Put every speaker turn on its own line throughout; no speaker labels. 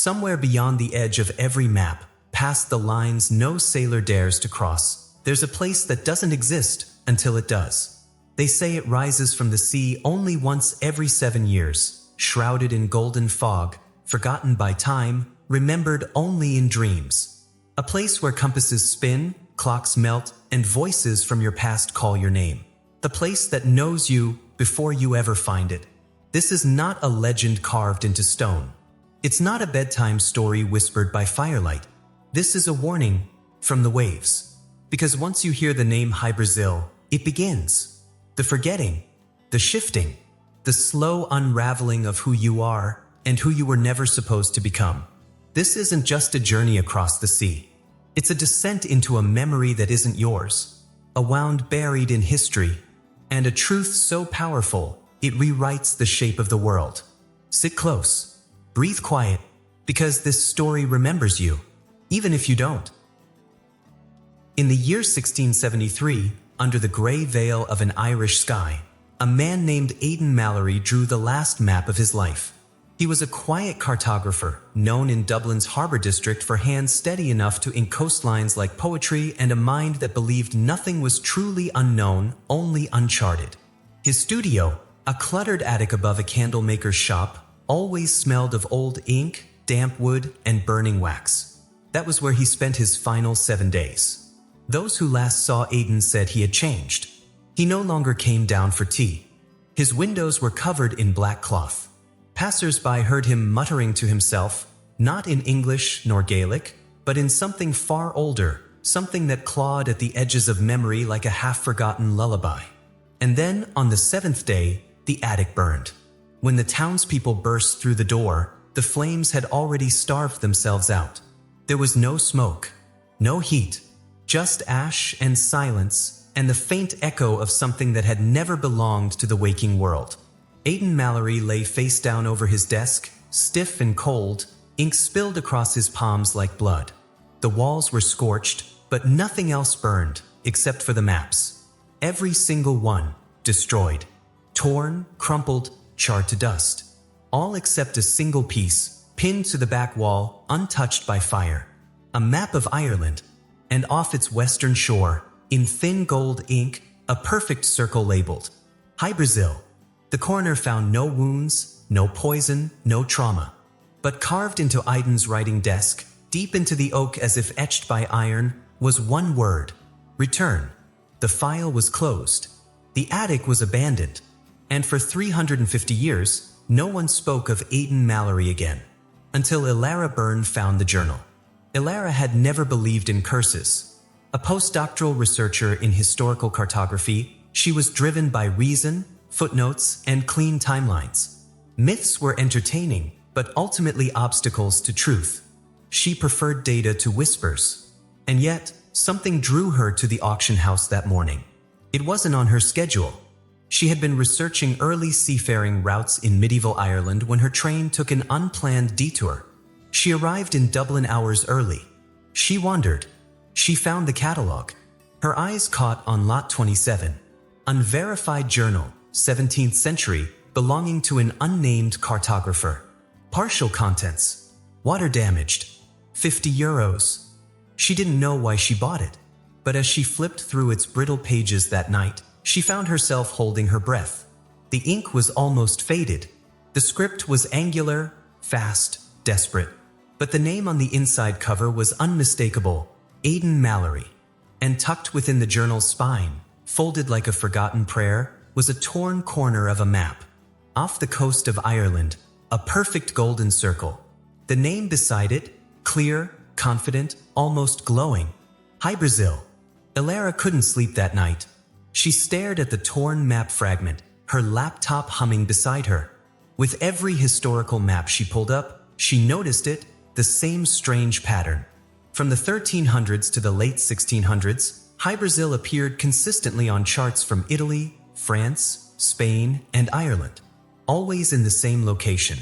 Somewhere beyond the edge of every map, past the lines no sailor dares to cross, there's a place that doesn't exist until it does. They say it rises from the sea only once every 7 years, shrouded in golden fog, forgotten by time, remembered only in dreams. A place where compasses spin, clocks melt, and voices from your past call your name. The place that knows you before you ever find it. This is not a legend carved into stone. It's not a bedtime story whispered by firelight. This is a warning from the waves. Because once you hear the name Hy-Brasil, it begins. The forgetting, the shifting, the slow unraveling of who you are and who you were never supposed to become. This isn't just a journey across the sea. It's a descent into a memory that isn't yours, a wound buried in history, and a truth so powerful it rewrites the shape of the world. Sit close, breathe quiet, because this story remembers you, even if you don't. In the year 1673, under the grey veil of an Irish sky, a man named Aidan Mallory drew the last map of his life. He was a quiet cartographer, known in Dublin's harbour district for hands steady enough to ink coastlines like poetry and a mind that believed nothing was truly unknown, only uncharted. His studio, a cluttered attic above a candlemaker's shop, always smelled of old ink, damp wood, and burning wax. That was where he spent his final 7 days. Those who last saw Aidan said he had changed. He no longer came down for tea. His windows were covered in black cloth. Passers-by heard him muttering to himself, not in English nor Gaelic, but in something far older, something that clawed at the edges of memory like a half-forgotten lullaby. And then, on the 7th day, the attic burned. When the townspeople burst through the door, the flames had already starved themselves out. There was no smoke, no heat, just ash and silence, and the faint echo of something that had never belonged to the waking world. Aidan Mallory lay face down over his desk, stiff and cold, ink spilled across his palms like blood. The walls were scorched, but nothing else burned, except for the maps. Every single one, destroyed. Torn, crumpled, charred to dust. All except a single piece, pinned to the back wall, untouched by fire. A map of Ireland. And off its western shore, in thin gold ink, a perfect circle labeled Hy-Brasil. The coroner found no wounds, no poison, no trauma. But carved into Aidan's writing desk, deep into the oak as if etched by iron, was one word: return. The file was closed. The attic was abandoned. And for 350 years, no one spoke of Aidan Mallory again. Until Elara Byrne found the journal. Elara had never believed in curses. A postdoctoral researcher in historical cartography, she was driven by reason, footnotes, and clean timelines. Myths were entertaining, but ultimately obstacles to truth. She preferred data to whispers. And yet, something drew her to the auction house that morning. It wasn't on her schedule. She had been researching early seafaring routes in medieval Ireland when her train took an unplanned detour. She arrived in Dublin hours early. She wondered. She found the catalog. Her eyes caught on lot 27. Unverified journal, 17th century, belonging to an unnamed cartographer. Partial contents. Water damaged. €50. She didn't know why she bought it. But as she flipped through its brittle pages that night, she found herself holding her breath. The ink was almost faded. The script was angular, fast, desperate. But the name on the inside cover was unmistakable: Aidan Mallory. And tucked within the journal's spine, folded like a forgotten prayer, was a torn corner of a map. Off the coast of Ireland, a perfect golden circle. The name beside it, clear, confident, almost glowing: Hy-Brasil. Elara couldn't sleep that night. She stared at the torn map fragment, her laptop humming beside her. With every historical map she pulled up, she noticed it, the same strange pattern. From the 1300s to the late 1600s, Hy-Brasil appeared consistently on charts from Italy, France, Spain, and Ireland. Always in the same location.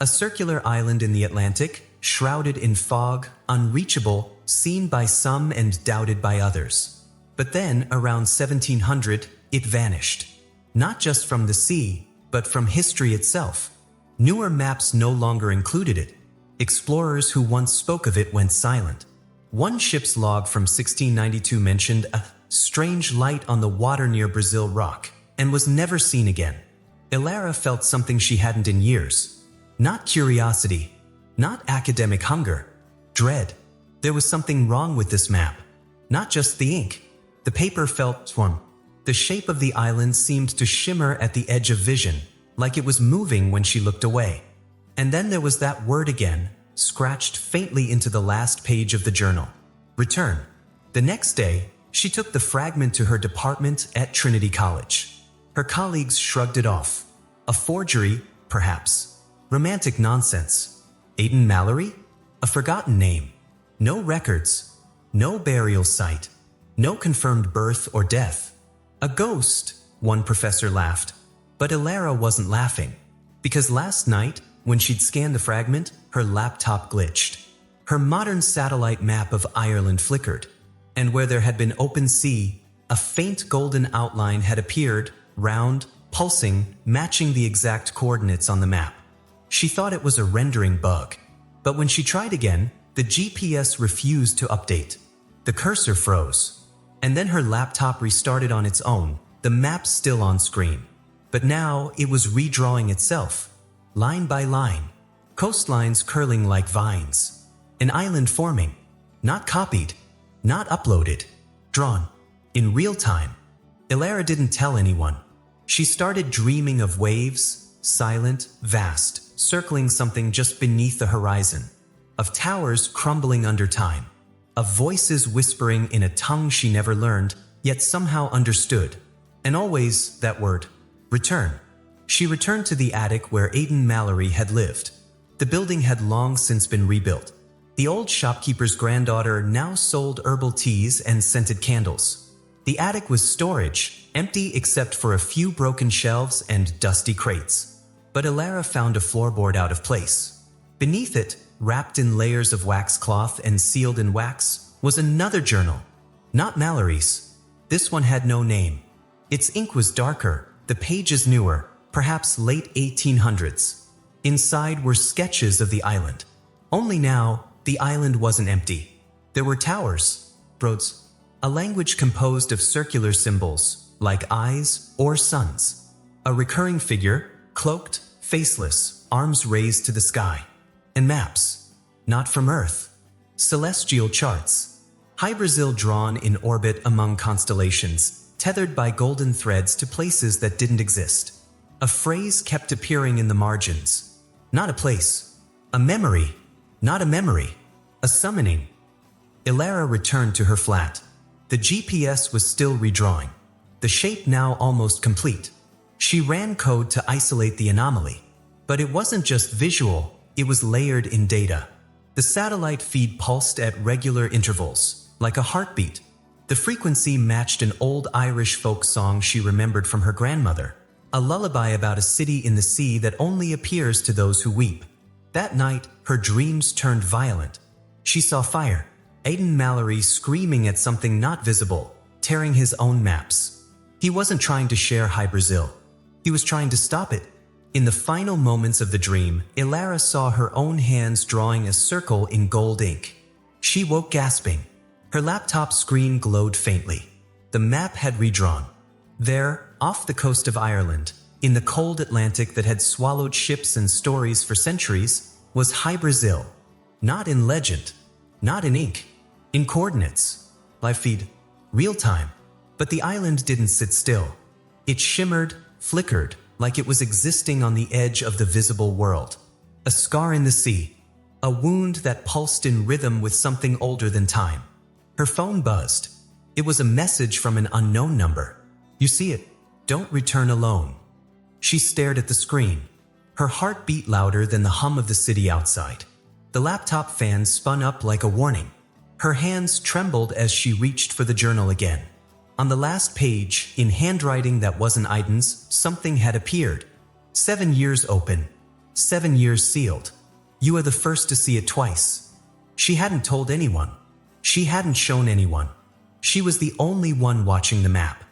A circular island in the Atlantic, shrouded in fog, unreachable, seen by some and doubted by others. But then, around 1700, it vanished. Not just from the sea, but from history itself. Newer maps no longer included it. Explorers who once spoke of it went silent. One ship's log from 1692 mentioned a strange light on the water near Brazil Rock and was never seen again. Elara felt something she hadn't in years. Not curiosity, not academic hunger, dread. There was something wrong with this map. Not just the ink. The paper felt warm. The shape of the island seemed to shimmer at the edge of vision, like it was moving when she looked away. And then there was that word again, scratched faintly into the last page of the journal. Return. The next day, she took the fragment to her department at Trinity College. Her colleagues shrugged it off. A forgery, perhaps. Romantic nonsense. Aidan Mallory? A forgotten name. No records. No burial site. No confirmed birth or death. A ghost, one professor laughed. But Elara wasn't laughing. Because last night, when she'd scanned the fragment, her laptop glitched. Her modern satellite map of Ireland flickered. And where there had been open sea, a faint golden outline had appeared, round, pulsing, matching the exact coordinates on the map. She thought it was a rendering bug. But when she tried again, the GPS refused to update. The cursor froze. And then her laptop restarted on its own, the map still on screen. But now it was redrawing itself, line by line, coastlines curling like vines. An island forming, not copied, not uploaded, drawn, in real time. Elara didn't tell anyone. She started dreaming of waves, silent, vast, circling something just beneath the horizon, of towers crumbling under time, of voices whispering in a tongue she never learned, yet somehow understood. And always that word, return. She returned to the attic where Aidan Mallory had lived. The building had long since been rebuilt. The old shopkeeper's granddaughter now sold herbal teas and scented candles. The attic was storage, empty except for a few broken shelves and dusty crates. But Elara found a floorboard out of place. Beneath it, wrapped in layers of wax cloth and sealed in wax, was another journal. Not Mallory's. This one had no name. Its ink was darker, the pages newer, perhaps late 1800s. Inside were sketches of the island. Only now, the island wasn't empty. There were towers, roads, a language composed of circular symbols, like eyes or suns. A recurring figure, cloaked, faceless, arms raised to the sky. And maps. Not from Earth. Celestial charts. Hy-Brasil drawn in orbit among constellations, tethered by golden threads to places that didn't exist. A phrase kept appearing in the margins. Not a place. A memory. Not a memory. A summoning. Elara returned to her flat. The GPS was still redrawing. The shape now almost complete. She ran code to isolate the anomaly. But it wasn't just visual, it was layered in data. The satellite feed pulsed at regular intervals, like a heartbeat. The frequency matched an old Irish folk song she remembered from her grandmother, a lullaby about a city in the sea that only appears to those who weep. That night, her dreams turned violent. She saw fire, Aidan Mallory screaming at something not visible, tearing his own maps. He wasn't trying to share Hy-Brasil. He was trying to stop it. In the final moments of the dream, Elara saw her own hands drawing a circle in gold ink. She woke gasping. Her laptop screen glowed faintly. The map had redrawn. There, off the coast of Ireland, in the cold Atlantic that had swallowed ships and stories for centuries, was Hy-Brasil. Not in legend, not in ink, in coordinates, live feed, real time. But the island didn't sit still. It shimmered, flickered, like it was existing on the edge of the visible world. A scar in the sea. A wound that pulsed in rhythm with something older than time. Her phone buzzed. It was a message from an unknown number. You see it. Don't return alone. She stared at the screen. Her heart beat louder than the hum of the city outside. The laptop fan spun up like a warning. Her hands trembled as she reached for the journal again. On the last page, in handwriting that wasn't Aidan's, something had appeared. 7 years open. 7 years sealed. You are the first to see it twice. She hadn't told anyone. She hadn't shown anyone. She was the only one watching the map.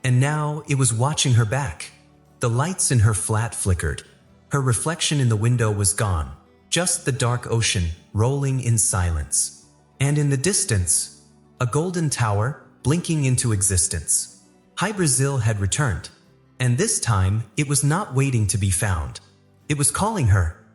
And now it was watching her back. The lights in her flat flickered. Her reflection in the window was gone. just the dark ocean rolling in silence. And in the distance, a golden tower blinking into existence. Hy-Brasil had returned, and this time it was not waiting to be found. It was calling her.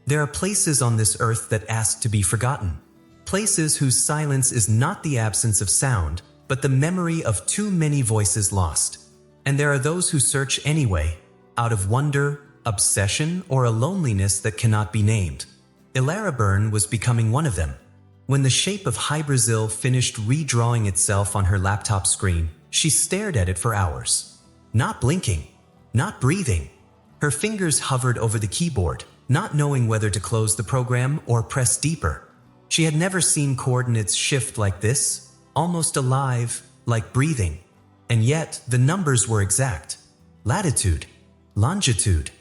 There are places on this earth that ask to be forgotten. Places whose silence is not the absence of sound, but the memory of too many voices lost. And there are those who search anyway, out of wonder, obsession, or a loneliness that cannot be named. Elara Byrne was becoming one of them. When the shape of Hy-Brasil finished redrawing itself on her laptop screen, she stared at it for hours. Not blinking, not breathing. Her fingers hovered over the keyboard, not knowing whether to close the program or press deeper. She had never seen coordinates shift like this, almost alive, like breathing. And yet, the numbers were exact. Latitude, longitude,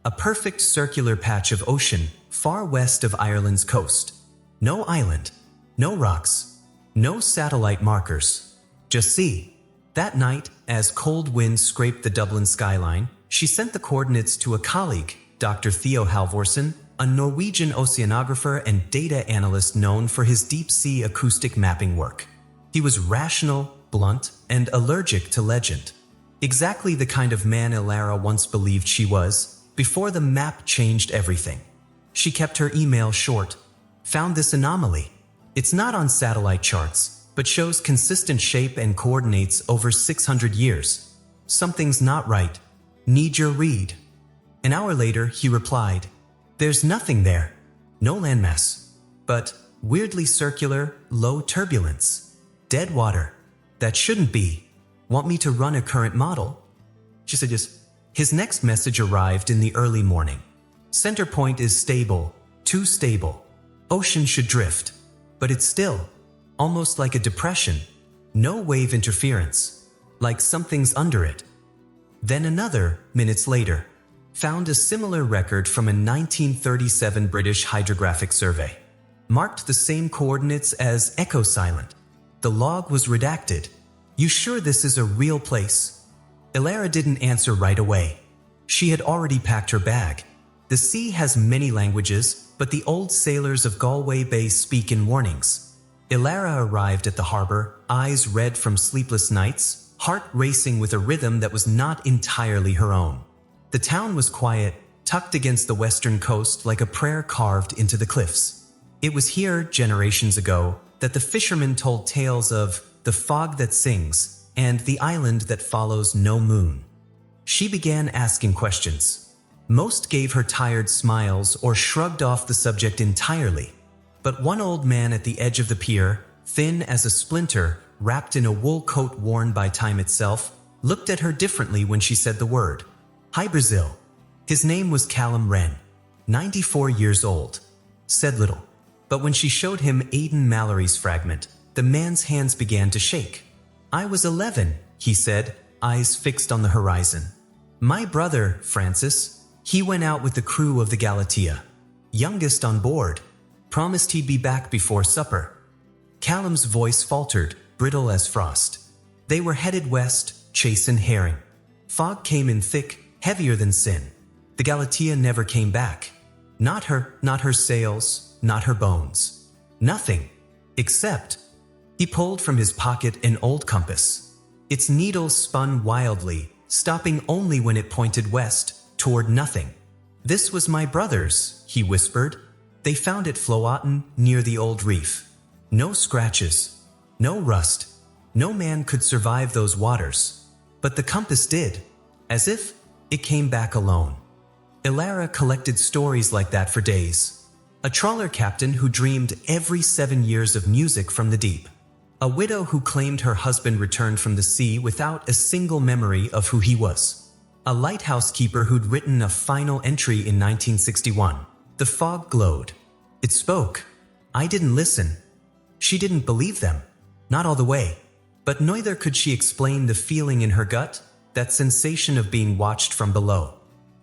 a perfect circular patch of ocean far west of Ireland's coast. No island, no rocks, no satellite markers, just sea. That night, as cold winds scraped the Dublin skyline, she sent the coordinates to a colleague, Dr. Theo Halvorsen, a Norwegian oceanographer and data analyst known for his deep-sea acoustic mapping work. He was rational, blunt, and allergic to legend. Exactly the kind of man Elara once believed she was, before the map changed everything. She kept her email short. Found this anomaly. It's not on satellite charts, but shows consistent shape and coordinates over 600 years. Something's not right. Need your read. An hour later, he replied, "There's nothing there. No landmass. But weirdly circular, low turbulence. Dead water. That shouldn't be. Want me to run a current model?" She said yes. His next message arrived in the early morning. Center point is stable. Too stable. Ocean should drift. But it's still. Almost like a depression. No wave interference. Like something's under it. Then another, minutes later, found a similar record from a 1937 British hydrographic survey. Marked the same coordinates as echo silent. The log was redacted. "You sure this is a real place?" Elara didn't answer right away. She had already packed her bag. The sea has many languages, but the old sailors of Galway Bay speak in warnings. Elara arrived at the harbor, eyes red from sleepless nights, heart racing with a rhythm that was not entirely her own. The town was quiet, tucked against the western coast like a prayer carved into the cliffs. It was here, generations ago, that the fishermen told tales of the fog that sings and the island that follows no moon. She began asking questions. Most gave her tired smiles or shrugged off the subject entirely. But one old man at the edge of the pier, thin as a splinter, wrapped in a wool coat worn by time itself, looked at her differently when she said the word. Hy-Brasil. His name was Callum Wren, 94 years old. Said little. But when she showed him Aidan Mallory's fragment, the man's hands began to shake. "I was 11, he said, eyes fixed on the horizon. "My brother, Francis, he went out with the crew of the Galatea. Youngest on board. Promised he'd be back before supper." Callum's voice faltered, brittle as frost. They were headed west, chasing herring. Fog came in thick, heavier than sin. The Galatea never came back. Not her sails, not her bones. Nothing. Except, he pulled from his pocket an old compass. Its needle spun wildly, stopping only when it pointed west, toward nothing. "This was my brother's," he whispered. "They found it Floatin' near the old reef. No scratches. No rust. No man could survive those waters. But the compass did. As if it came back alone." Elara collected stories like that for days. A trawler captain who dreamed every 7 years of music from the deep. A widow who claimed her husband returned from the sea without a single memory of who he was. A lighthouse keeper who'd written a final entry in 1961. The fog glowed. It spoke. I didn't listen. She didn't believe them. Not all the way. But neither could she explain the feeling in her gut, that sensation of being watched from below.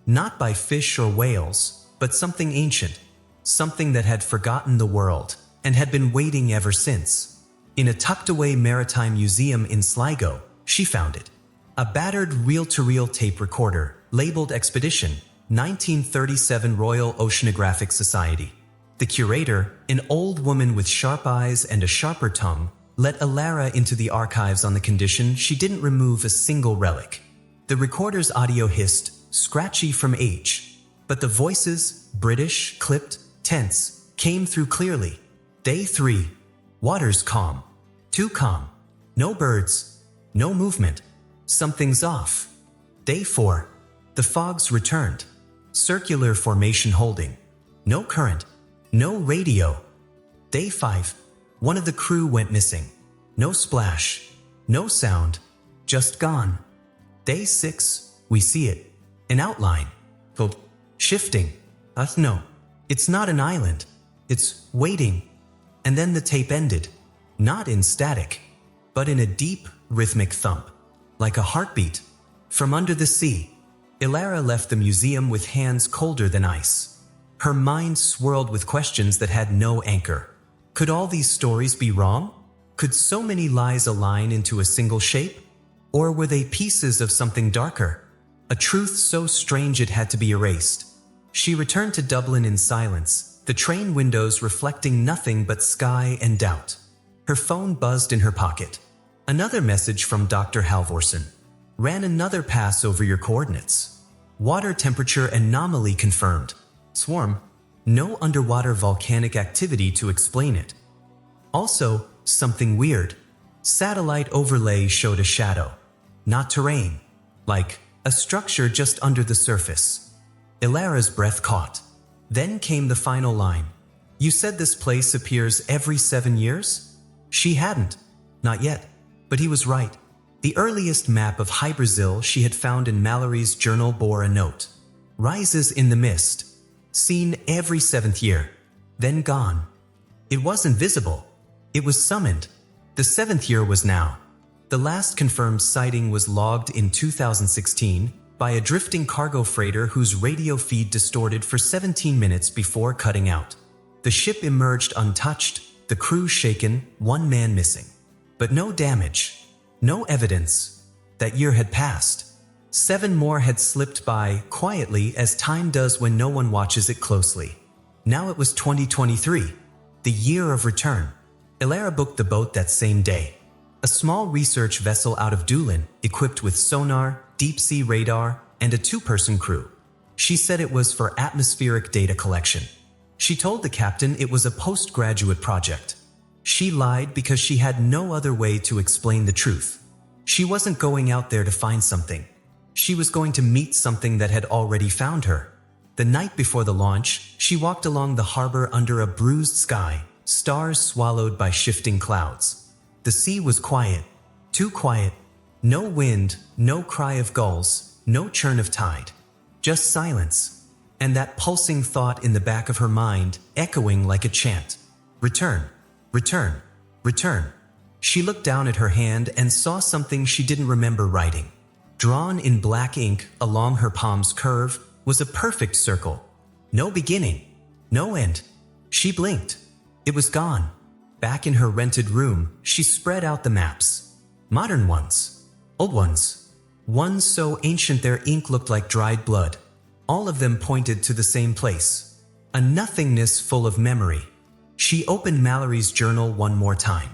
Not by fish or whales, but something ancient. Something that had forgotten the world, and had been waiting ever since. In a tucked-away maritime museum in Sligo, she found it. A battered reel-to-reel tape recorder, labeled Expedition, 1937 Royal Oceanographic Society. The curator, an old woman with sharp eyes and a sharper tongue, let Elara into the archives on the condition she didn't remove a single relic. The recorder's audio hissed, scratchy from age, but the voices, British, clipped, tense, came through clearly. Day 3. Water's calm. Too calm. No birds. No movement. Something's off. Day 4. The fogs returned. Circular formation holding. No current. No radio. Day 5. One of the crew went missing. No splash. No sound. Just gone. Day 6. We see it. An outline. Shifting. No. It's not an island. It's waiting. And then the tape ended. Not in static, but in a deep, rhythmic thump. Like a heartbeat. From under the sea. Elara left the museum with hands colder than ice. Her mind swirled with questions that had no anchor. Could all these stories be wrong? Could so many lies align into a single shape? Or were they pieces of something darker? A truth so strange it had to be erased. She returned to Dublin in silence, the train windows reflecting nothing but sky and doubt. Her phone buzzed in her pocket. Another message from Dr. Halvorsen. Ran another pass over your coordinates. Water temperature anomaly confirmed. Swarm. No underwater volcanic activity to explain it. Also, something weird. Satellite overlay showed a shadow. Not terrain. Like a structure just under the surface. Elara's breath caught. Then came the final line. You said this place appears every 7 years? She hadn't. Not yet. But he was right. The earliest map of Hy-Brasil she had found in Mallory's journal bore a note. Rises in the mist. Seen every 7th year. Then gone. It wasn't visible. It was summoned. The 7th year was now. The last confirmed sighting was logged in 2016 by a drifting cargo freighter whose radio feed distorted for 17 minutes before cutting out. The ship emerged untouched, the crew shaken, one man missing. But no damage. No evidence. That year had passed. 7 more had slipped by, quietly as time does when no one watches it closely. Now it was 2023, the year of return. Elara booked the boat that same day. A small research vessel out of Doolin, equipped with sonar, deep-sea radar, and a 2-person crew. She said it was for atmospheric data collection. She told the captain it was a postgraduate project. She lied because she had no other way to explain the truth. She wasn't going out there to find something. She was going to meet something that had already found her. The night before the launch, she walked along the harbor under a bruised sky, stars swallowed by shifting clouds. The sea was quiet. Too quiet. No wind, no cry of gulls, no churn of tide. Just silence. And that pulsing thought in the back of her mind, echoing like a chant. Return. Return. Return. She looked down at her hand and saw something she didn't remember writing. Drawn in black ink along her palm's curve was a perfect circle. No beginning. No end. She blinked. It was gone. Back in her rented room, she spread out the maps. Modern ones. Old ones. Ones so ancient their ink looked like dried blood. All of them pointed to the same place. A nothingness full of memory. She opened Mallory's journal one more time.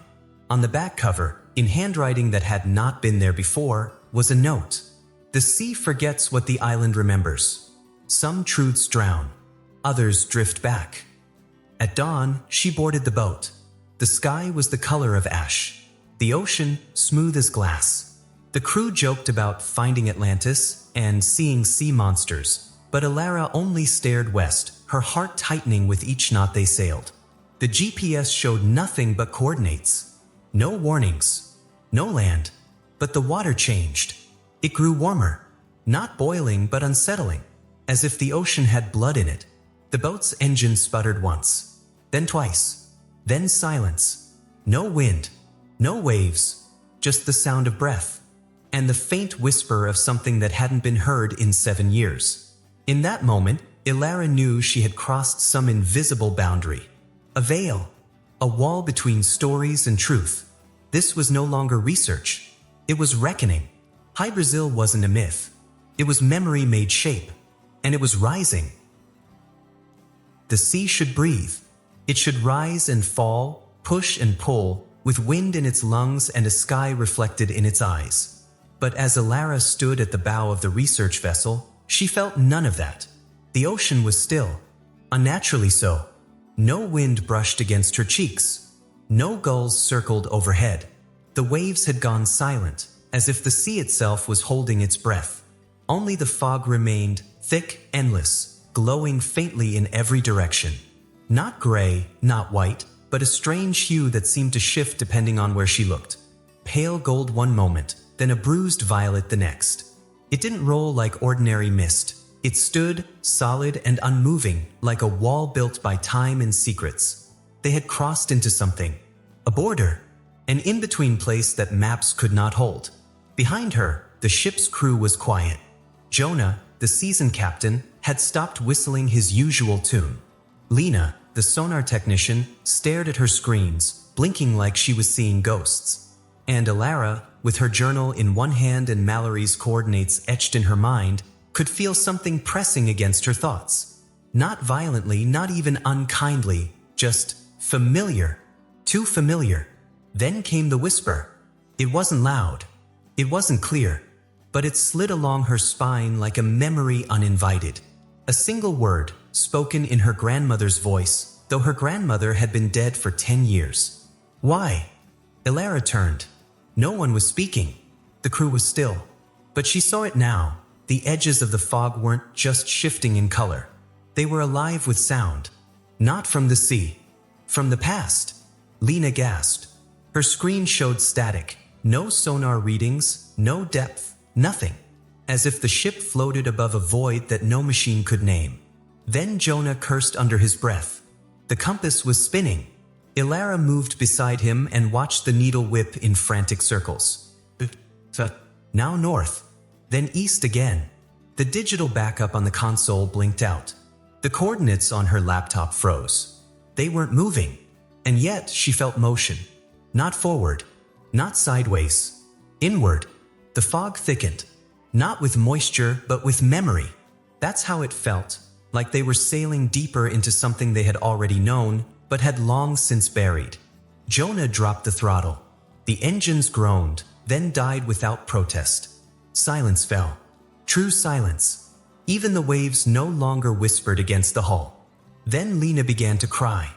On the back cover, in handwriting that had not been there before, was a note. The sea forgets what the island remembers. Some truths drown. Others drift back. At dawn, she boarded the boat. The sky was the color of ash. The ocean, smooth as glass. The crew joked about finding Atlantis and seeing sea monsters, but Elara only stared west, her heart tightening with each knot they sailed. The GPS showed nothing but coordinates. No warnings. No land. But the water changed. It grew warmer. Not boiling but unsettling. As if the ocean had blood in it. The boat's engine sputtered once. Then twice. Then silence. No wind. No waves. Just the sound of breath. And the faint whisper of something that hadn't been heard in 7 years. In that moment, Elara knew she had crossed some invisible boundary. A veil. A wall between stories and truth. This was no longer research. It was reckoning. Hy-Brasil wasn't a myth. It was memory made shape. and it was rising. The sea should breathe. It should rise and fall, push and pull, with wind in its lungs and a sky reflected in its eyes. But as Elara stood at the bow of the research vessel, she felt none of that. The ocean was still, unnaturally so. No wind brushed against her cheeks. No gulls circled overhead. The waves had gone silent, as if the sea itself was holding its breath. Only the fog remained, thick, endless, glowing faintly in every direction. Not gray, not white, but a strange hue that seemed to shift depending on where she looked. Pale gold one moment, then a bruised violet the next. It didn't roll like ordinary mist. It stood, solid and unmoving, like a wall built by time and secrets. They had crossed into something. A border. An in-between place that maps could not hold. Behind her, the ship's crew was quiet. Jonah, the seasoned captain, had stopped whistling his usual tune. Lena, the sonar technician, stared at her screens, blinking like she was seeing ghosts. And Elara, with her journal in one hand and Mallory's coordinates etched in her mind, could feel something pressing against her thoughts. Not violently, not even unkindly, just familiar. Too familiar. Then came the whisper. It wasn't loud. It wasn't clear. But it slid along her spine like a memory uninvited. A single word, spoken in her grandmother's voice, though her grandmother had been dead for 10 years. Why? Elara turned. No one was speaking. The crew was still. But she saw it now. The edges of the fog weren't just shifting in color. They were alive with sound. Not from the sea. From the past. Lena gasped. Her screen showed static. No sonar readings, no depth, nothing. As if the ship floated above a void that no machine could name. Then Jonah cursed under his breath. The compass was spinning. Elara moved beside him and watched the needle whip in frantic circles. Now north, then east again. The digital backup on the console blinked out. The coordinates on her laptop froze. They weren't moving, and yet she felt motion. Not forward, not sideways. Inward. The fog thickened. Not with moisture, but with memory. That's how it felt, like they were sailing deeper into something they had already known, but had long since buried. Jonah dropped the throttle. The engines groaned, then died without protest. Silence fell. True silence. Even the waves no longer whispered against the hull. Then Lena began to cry.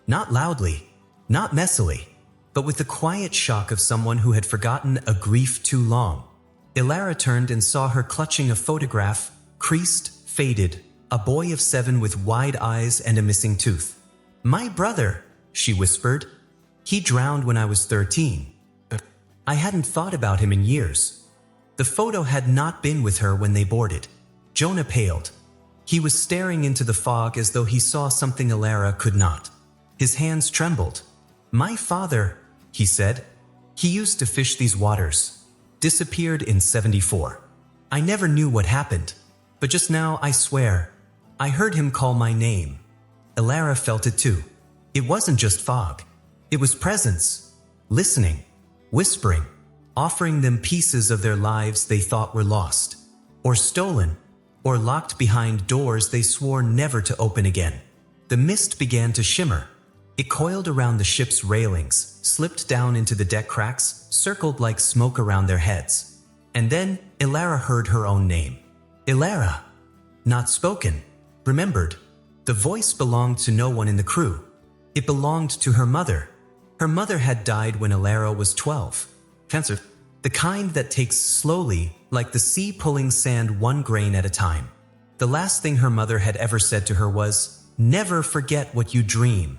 Not loudly, not messily, but with the quiet shock of someone who had forgotten a grief too long. Elara turned and saw her clutching a photograph, creased, faded, a boy of 7 with wide eyes and a missing tooth. "My brother," she whispered. "He drowned when I was 13. I hadn't thought about him in years." The photo had not been with her when they boarded. Jonah paled. He was staring into the fog as though he saw something Elara could not. His hands trembled. "My father," he said. "He used to fish these waters. Disappeared in 74. I never knew what happened. But just now, I swear, I heard him call my name." Elara felt it too. It wasn't just fog. It was presence. Listening. Whispering. Offering them pieces of their lives they thought were lost. Or stolen. Or locked behind doors they swore never to open again. The mist began to shimmer. It coiled around the ship's railings, slipped down into the deck cracks, circled like smoke around their heads. And then, Elara heard her own name. Elara. Not spoken. Remembered. The voice belonged to no one in the crew. It belonged to her mother. Her mother had died when Elara was 12. Cancer. The kind that takes slowly, like the sea pulling sand one grain at a time. The last thing her mother had ever said to her was, "Never forget what you dream."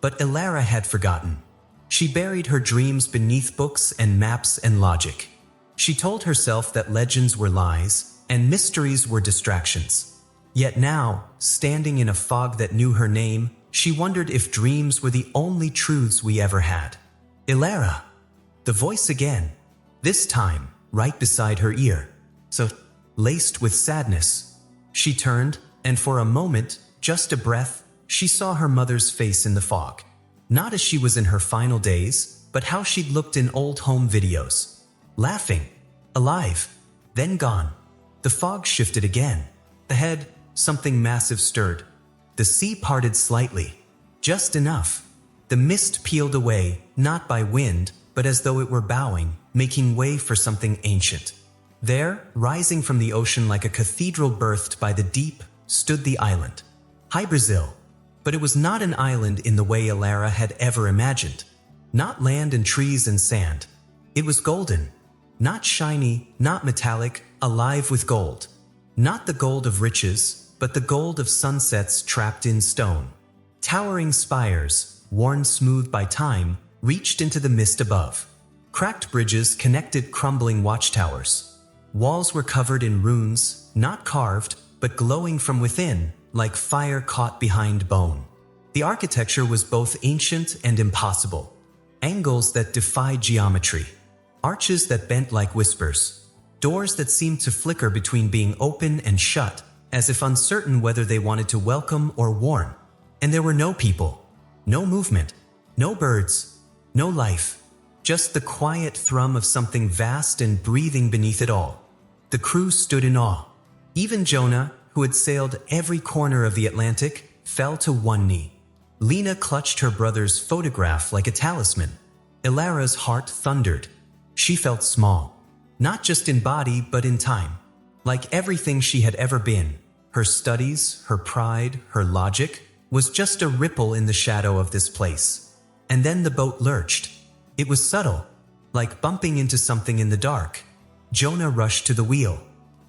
But Elara had forgotten. She buried her dreams beneath books and maps and logic. She told herself that legends were lies and mysteries were distractions. Yet now, standing in a fog that knew her name, she wondered if dreams were the only truths we ever had. Elara. The voice again. This time, right beside her ear. So, laced with sadness. She turned, and for a moment, just a breath, she saw her mother's face in the fog. Not as she was in her final days, but how she'd looked in old home videos. Laughing. Alive. Then gone. The fog shifted again. Ahead, something massive stirred. The sea parted slightly. Just enough. The mist peeled away, not by wind, but as though it were bowing, making way for something ancient. There, rising from the ocean like a cathedral birthed by the deep, stood the island. Hy-Brasil. But it was not an island in the way Elara had ever imagined. Not land and trees and sand. It was golden. Not shiny, not metallic, alive with gold. Not the gold of riches, but the gold of sunsets trapped in stone. Towering spires, worn smooth by time, reached into the mist above. Cracked bridges connected crumbling watchtowers. Walls were covered in runes, not carved, but glowing from within, like fire caught behind bone. The architecture was both ancient and impossible. Angles that defied geometry. Arches that bent like whispers. Doors that seemed to flicker between being open and shut, as if uncertain whether they wanted to welcome or warn. And there were no people. No movement. No birds. No life. Just the quiet thrum of something vast and breathing beneath it all. The crew stood in awe. Even Jonah, who had sailed every corner of the Atlantic, fell to one knee. Lena clutched her brother's photograph like a talisman. Elara's heart thundered. She felt small. Not just in body, but in time. Like everything she had ever been, her studies, her pride, her logic, was just a ripple in the shadow of this place. And then the boat lurched. It was subtle, like bumping into something in the dark. Jonah rushed to the wheel.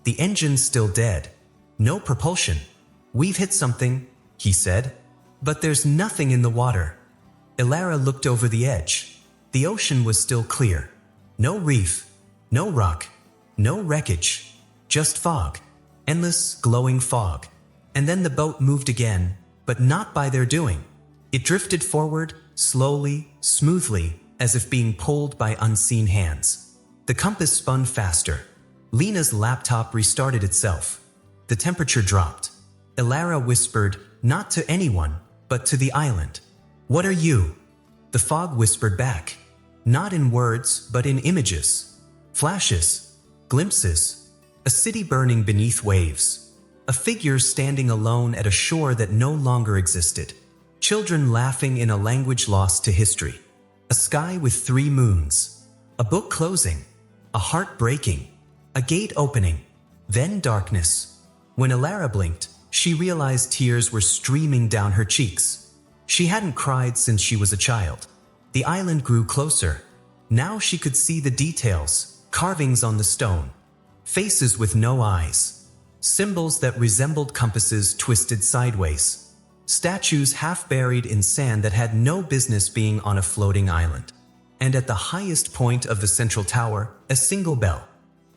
The engine's still dead. No propulsion. "We've hit something," he said. "But there's nothing in the water." Elara looked over the edge. The ocean was still clear. No reef, no rock, no wreckage. Just fog. Endless, glowing fog. And then the boat moved again, but not by their doing. It drifted forward, slowly, smoothly, as if being pulled by unseen hands. The compass spun faster. Lena's laptop restarted itself. The temperature dropped. Elara whispered, not to anyone, but to the island. "What are you?" The fog whispered back. Not in words, but in images. Flashes. Glimpses. A city burning beneath waves. A figure standing alone at a shore that no longer existed. Children laughing in a language lost to history. A sky with 3 moons. A book closing. A heart breaking. A gate opening. Then darkness. When Elara blinked, she realized tears were streaming down her cheeks. She hadn't cried since she was a child. The island grew closer. Now she could see the details, carvings on the stone. Faces with no eyes. Symbols that resembled compasses twisted sideways. Statues half buried in sand that had no business being on a floating island. And at the highest point of the central tower, a single bell.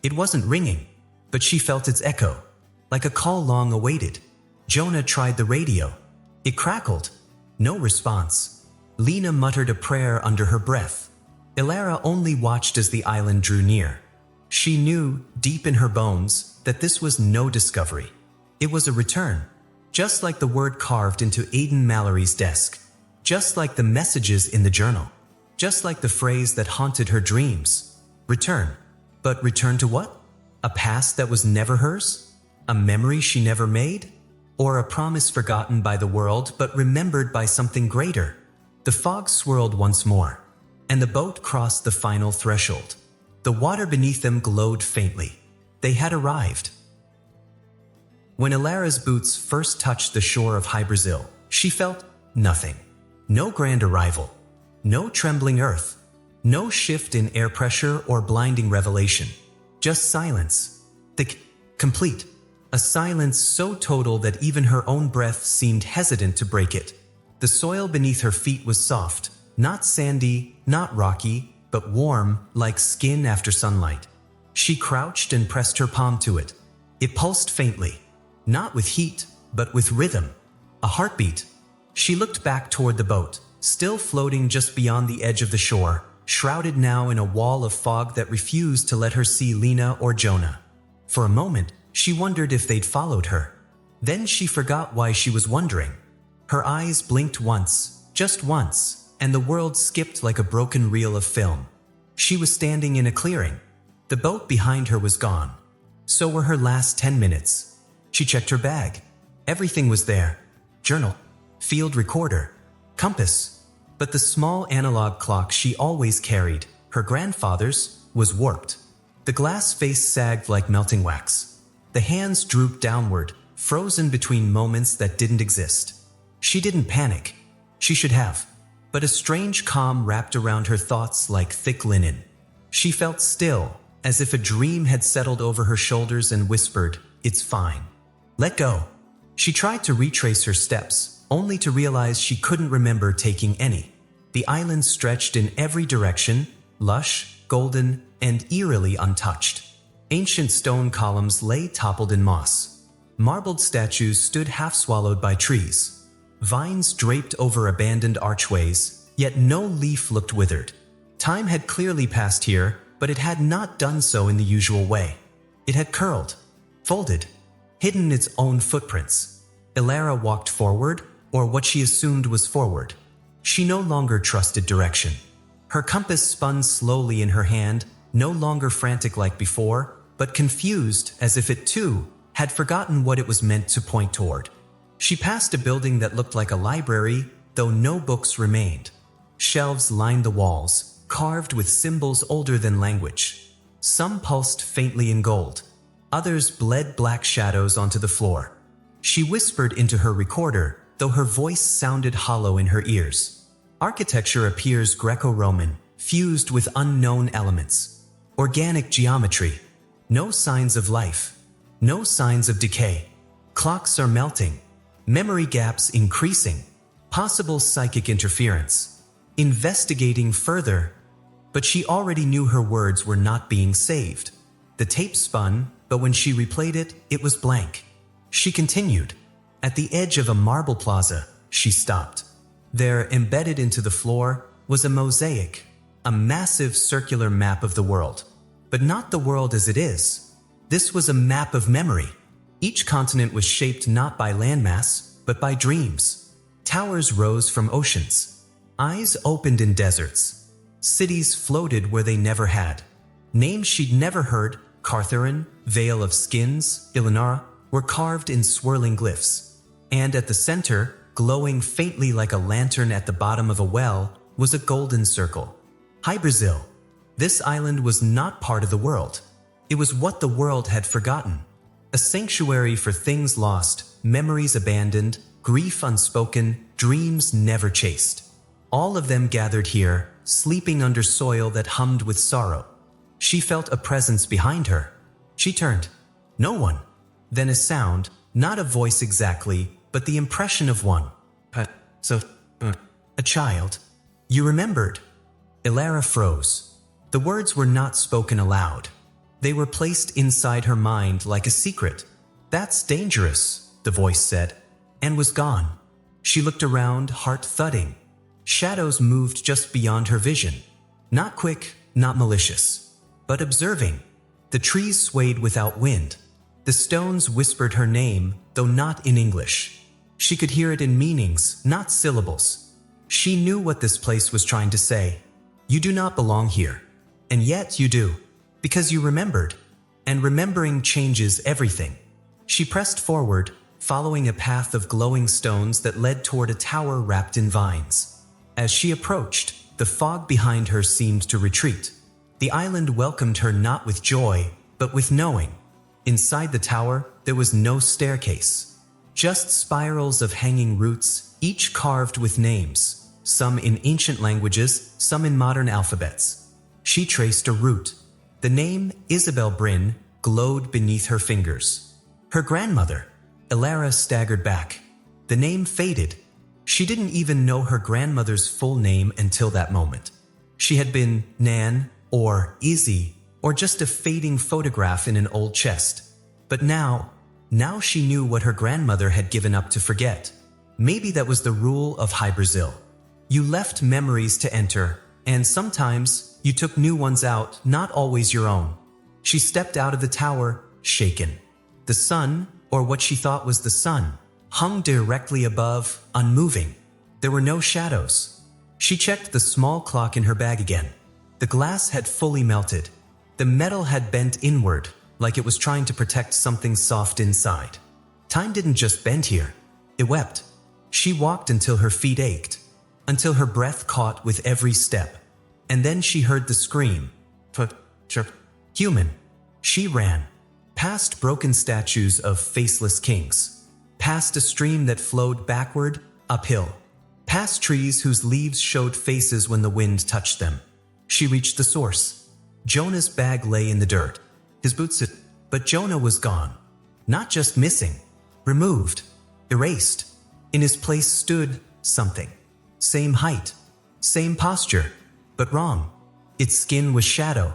It wasn't ringing, but she felt its echo, like a call long awaited. Jonah tried the radio. It crackled. No response. Lena muttered a prayer under her breath. Elara only watched as the island drew near. She knew, deep in her bones, that this was no discovery. It was a return. Just like the word carved into Aidan Mallory's desk. Just like the messages in the journal. Just like the phrase that haunted her dreams. Return. But return to what? A past that was never hers? A memory she never made? Or a promise forgotten by the world but remembered by something greater? The fog swirled once more, and the boat crossed the final threshold. The water beneath them glowed faintly. They had arrived. When Elara's boots first touched the shore of Hy-Brasil, she felt nothing. No grand arrival. No trembling earth. No shift in air pressure or blinding revelation. Just silence. Thick, complete. A silence so total that even her own breath seemed hesitant to break it. The soil beneath her feet was soft, not sandy, not rocky, but warm, like skin after sunlight. She crouched and pressed her palm to it. It pulsed faintly, not with heat, but with rhythm. A heartbeat. She looked back toward the boat, still floating just beyond the edge of the shore, shrouded now in a wall of fog that refused to let her see Lena or Jonah. For a moment, she wondered if they'd followed her. Then she forgot why she was wondering. Her eyes blinked once, just once, and the world skipped like a broken reel of film. She was standing in a clearing. The boat behind her was gone. So were her last 10 minutes. She checked her bag. Everything was there. Journal, field recorder, compass. But the small analog clock she always carried, her grandfather's, was warped. The glass face sagged like melting wax. The hands drooped downward, frozen between moments that didn't exist. She didn't panic. She should have. But a strange calm wrapped around her thoughts like thick linen. She felt still, as if a dream had settled over her shoulders and whispered, "It's fine. Let go." She tried to retrace her steps, only to realize she couldn't remember taking any. The island stretched in every direction, lush, golden, and eerily untouched. Ancient stone columns lay toppled in moss. Marbled statues stood half-swallowed by trees. Vines draped over abandoned archways, yet no leaf looked withered. Time had clearly passed here, but it had not done so in the usual way. It had curled, folded, hidden its own footprints. Elara walked forward, or what she assumed was forward. She no longer trusted direction. Her compass spun slowly in her hand, no longer frantic like before, but confused as if it too had forgotten what it was meant to point toward. She passed a building that looked like a library, though no books remained. Shelves lined the walls, carved with symbols older than language. Some pulsed faintly in gold. Others bled black shadows onto the floor. She whispered into her recorder, though her voice sounded hollow in her ears. Architecture appears Greco-Roman, fused with unknown elements. Organic geometry. No signs of life. No signs of decay. Clocks are melting. Memory gaps increasing. Possible psychic interference. Investigating further. But she already knew her words were not being saved. The tape spun, but when she replayed it, it was blank. She continued. At the edge of a marble plaza, she stopped. There, embedded into the floor, was a mosaic, a massive circular map of the world. But not the world as it is. This was a map of memory. Each continent was shaped not by landmass, but by dreams. Towers rose from oceans. Eyes opened in deserts. Cities floated where they never had. Names she'd never heard, Cartharin, Vale of Skins, Ilanara, were carved in swirling glyphs. And at the center, glowing faintly like a lantern at the bottom of a well, was a golden circle. Hy-Brasil. This island was not part of the world. It was what the world had forgotten. A sanctuary for things lost, memories abandoned, grief unspoken, dreams never chased. All of them gathered here, sleeping under soil that hummed with sorrow. She felt a presence behind her. She turned. No one. Then a sound, not a voice exactly, but the impression of one. A child. You remembered. Elara froze. The words were not spoken aloud. They were placed inside her mind like a secret. That's dangerous, the voice said, and was gone. She looked around, heart thudding. Shadows moved just beyond her vision. Not quick, not malicious, but observing. The trees swayed without wind. The stones whispered her name, though not in English. She could hear it in meanings, not syllables. She knew what this place was trying to say. You do not belong here. And yet you do. Because you remembered. And remembering changes everything. She pressed forward, following a path of glowing stones that led toward a tower wrapped in vines. As she approached, the fog behind her seemed to retreat. The island welcomed her not with joy, but with knowing. Inside the tower, there was no staircase. Just spirals of hanging roots, each carved with names, some in ancient languages, some in modern alphabets. She traced a root. The name Elara Byrne glowed beneath her fingers. Her grandmother. Elara staggered back. The name faded. She didn't even know her grandmother's full name until that moment. She had been Nan, or Izzy, or just a fading photograph in an old chest. But now she knew what her grandmother had given up to forget. Maybe that was the rule of Hy-Brasil. You left memories to enter, and sometimes you took new ones out, not always your own. She stepped out of the tower, shaken. The sun, or what she thought was the sun, hung directly above, unmoving. There were no shadows. She checked the small clock in her bag again. The glass had fully melted. The metal had bent inward, like it was trying to protect something soft inside. Time didn't just bend here. It wept. She walked until her feet ached, until her breath caught with every step. And then she heard the scream. Human. She ran. Past broken statues of faceless kings. Past a stream that flowed backward, uphill. Past trees whose leaves showed faces when the wind touched them. She reached the source. Jonah's bag lay in the dirt. His boots had... But Jonah was gone. Not just missing. Removed. Erased. In his place stood something. Same height. Same posture. But wrong. Its skin was shadow.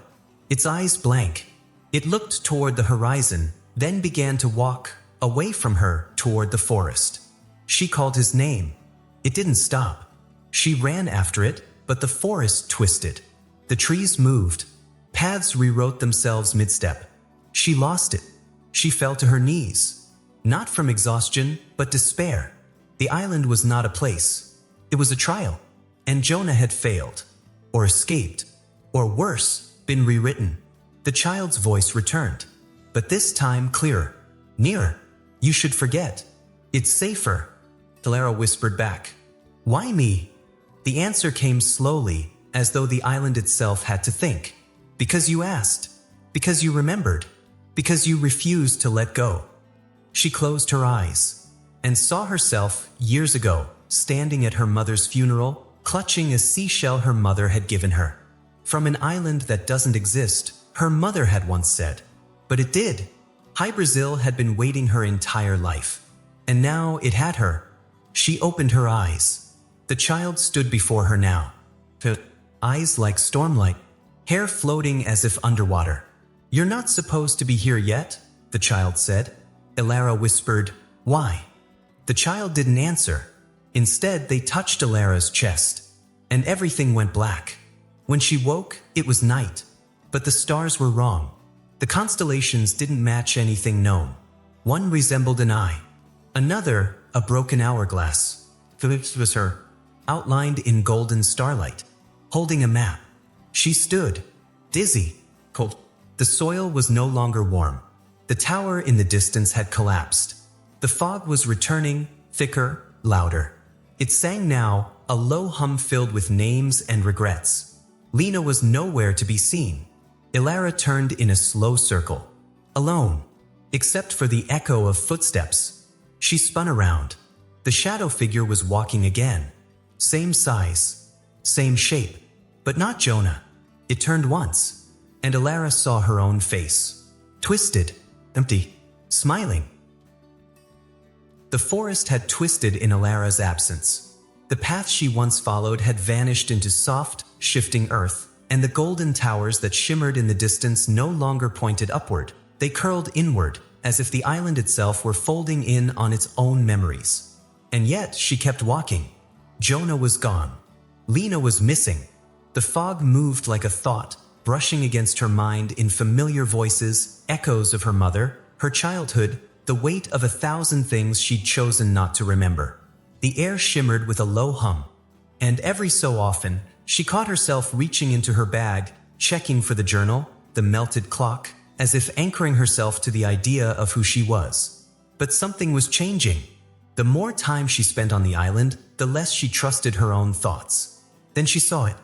Its eyes blank. It looked toward the horizon, then began to walk away from her toward the forest. She called his name. It didn't stop. She ran after it, but the forest twisted. The trees moved. Paths rewrote themselves mid-step. She lost it. She fell to her knees. Not from exhaustion, but despair. The island was not a place. It was a trial. And Jonah had failed. Or escaped. Or worse, been rewritten. The child's voice returned. But this time clearer. Nearer. You should forget. It's safer. Elara whispered back. Why me? The answer came slowly, as though the island itself had to think. Because you asked. Because you remembered. Because you refused to let go. She closed her eyes and saw herself, years ago, standing at her mother's funeral, clutching a seashell her mother had given her. From an island that doesn't exist, her mother had once said. But it did. Hy-Brasil had been waiting her entire life. And now it had her. She opened her eyes. The child stood before her now. Her eyes like stormlight, hair floating as if underwater. You're not supposed to be here yet, the child said. Elara whispered, why? The child didn't answer. Instead, they touched Elara's chest. And everything went black. When she woke, it was night. But the stars were wrong. The constellations didn't match anything known. One resembled an eye. Another, a broken hourglass. Phillips was her, outlined in golden starlight, holding a map. She stood, dizzy, cold. The soil was no longer warm. The tower in the distance had collapsed. The fog was returning, thicker, louder. It sang now, a low hum filled with names and regrets. Lena was nowhere to be seen. Elara turned in a slow circle. Alone. Except for the echo of footsteps. She spun around. The shadow figure was walking again. Same size. Same shape. But not Jonah. It turned once. And Elara saw her own face. Twisted. Empty. Smiling. The forest had twisted in Elara's absence. The path she once followed had vanished into soft, shifting earth, and the golden towers that shimmered in the distance no longer pointed upward. They curled inward, as if the island itself were folding in on its own memories. And yet she kept walking. Jonah was gone. Lena was missing. The fog moved like a thought, brushing against her mind in familiar voices, echoes of her mother, her childhood, the weight of 1,000 things she'd chosen not to remember. The air shimmered with a low hum. And every so often, she caught herself reaching into her bag, checking for the journal, the melted clock, as if anchoring herself to the idea of who she was. But something was changing. The more time she spent on the island, the less she trusted her own thoughts. Then she saw it.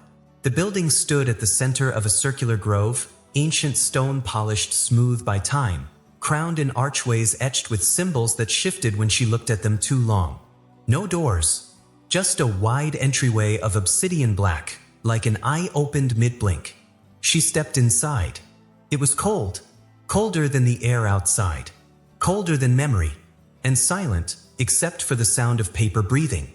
The building stood at the center of a circular grove, ancient stone polished smooth by time, crowned in archways etched with symbols that shifted when she looked at them too long. No doors. Just a wide entryway of obsidian black, like an eye opened mid-blink. She stepped inside. It was cold. Colder than the air outside. Colder than memory. And silent, except for the sound of paper breathing.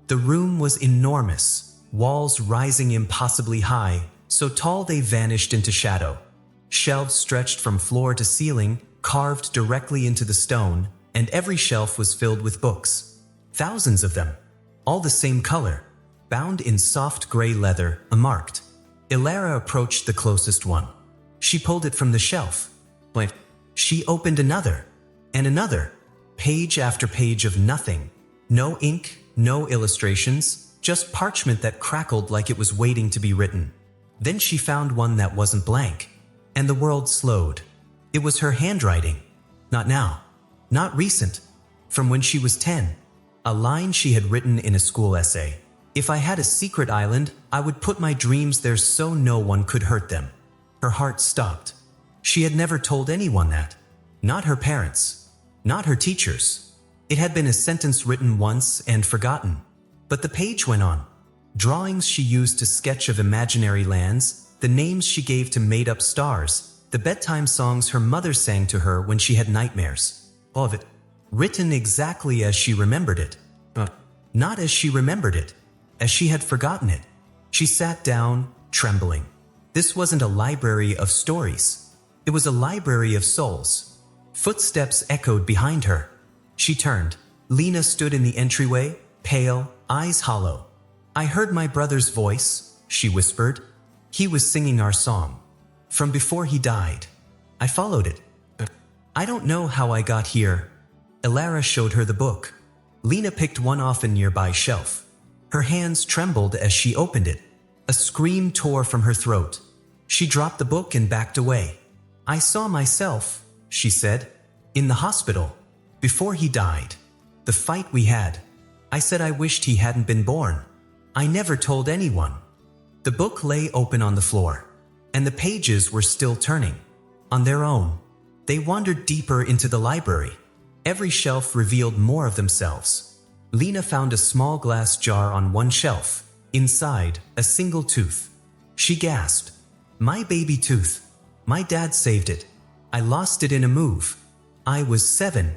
The room was enormous, walls rising impossibly high, so tall they vanished into shadow. Shelves stretched from floor to ceiling, carved directly into the stone, and every shelf was filled with books. Thousands of them. All the same color, bound in soft gray leather, unmarked. Elara approached the closest one. She pulled it from the shelf. She opened another, and another. Page after page of nothing. No ink, no illustrations, just parchment that crackled like it was waiting to be written. Then she found one that wasn't blank, and the world slowed. It was her handwriting. Not now. Not recent. from when she was 10. A line she had written in a school essay. If I had a secret island, I would put my dreams there so no one could hurt them. Her heart stopped. She had never told anyone that. Not her parents. Not her teachers. It had been a sentence written once and forgotten. But the page went on. Drawings she used to sketch of imaginary lands, the names she gave to made-up stars, the bedtime songs her mother sang to her when she had nightmares. All of it. Written exactly as she remembered it. But not as she remembered it. As she had forgotten it. She sat down, trembling. This wasn't a library of stories. It was a library of souls. Footsteps echoed behind her. She turned. Lena stood in the entryway, pale, eyes hollow. I heard my brother's voice, she whispered. He was singing our song. From before he died. I followed it. I don't know how I got here. Elara showed her the book. Lena picked one off a nearby shelf. Her hands trembled as she opened it. A scream tore from her throat. She dropped the book and backed away. I saw myself, she said, in the hospital, before he died. The fight we had. I said I wished he hadn't been born. I never told anyone. The book lay open on the floor, and the pages were still turning. On their own, they wandered deeper into the library. Every shelf revealed more of themselves. Lena found a small glass jar on one shelf. Inside, a single tooth. She gasped. My baby tooth. My dad saved it. I lost it in a move. I was 7.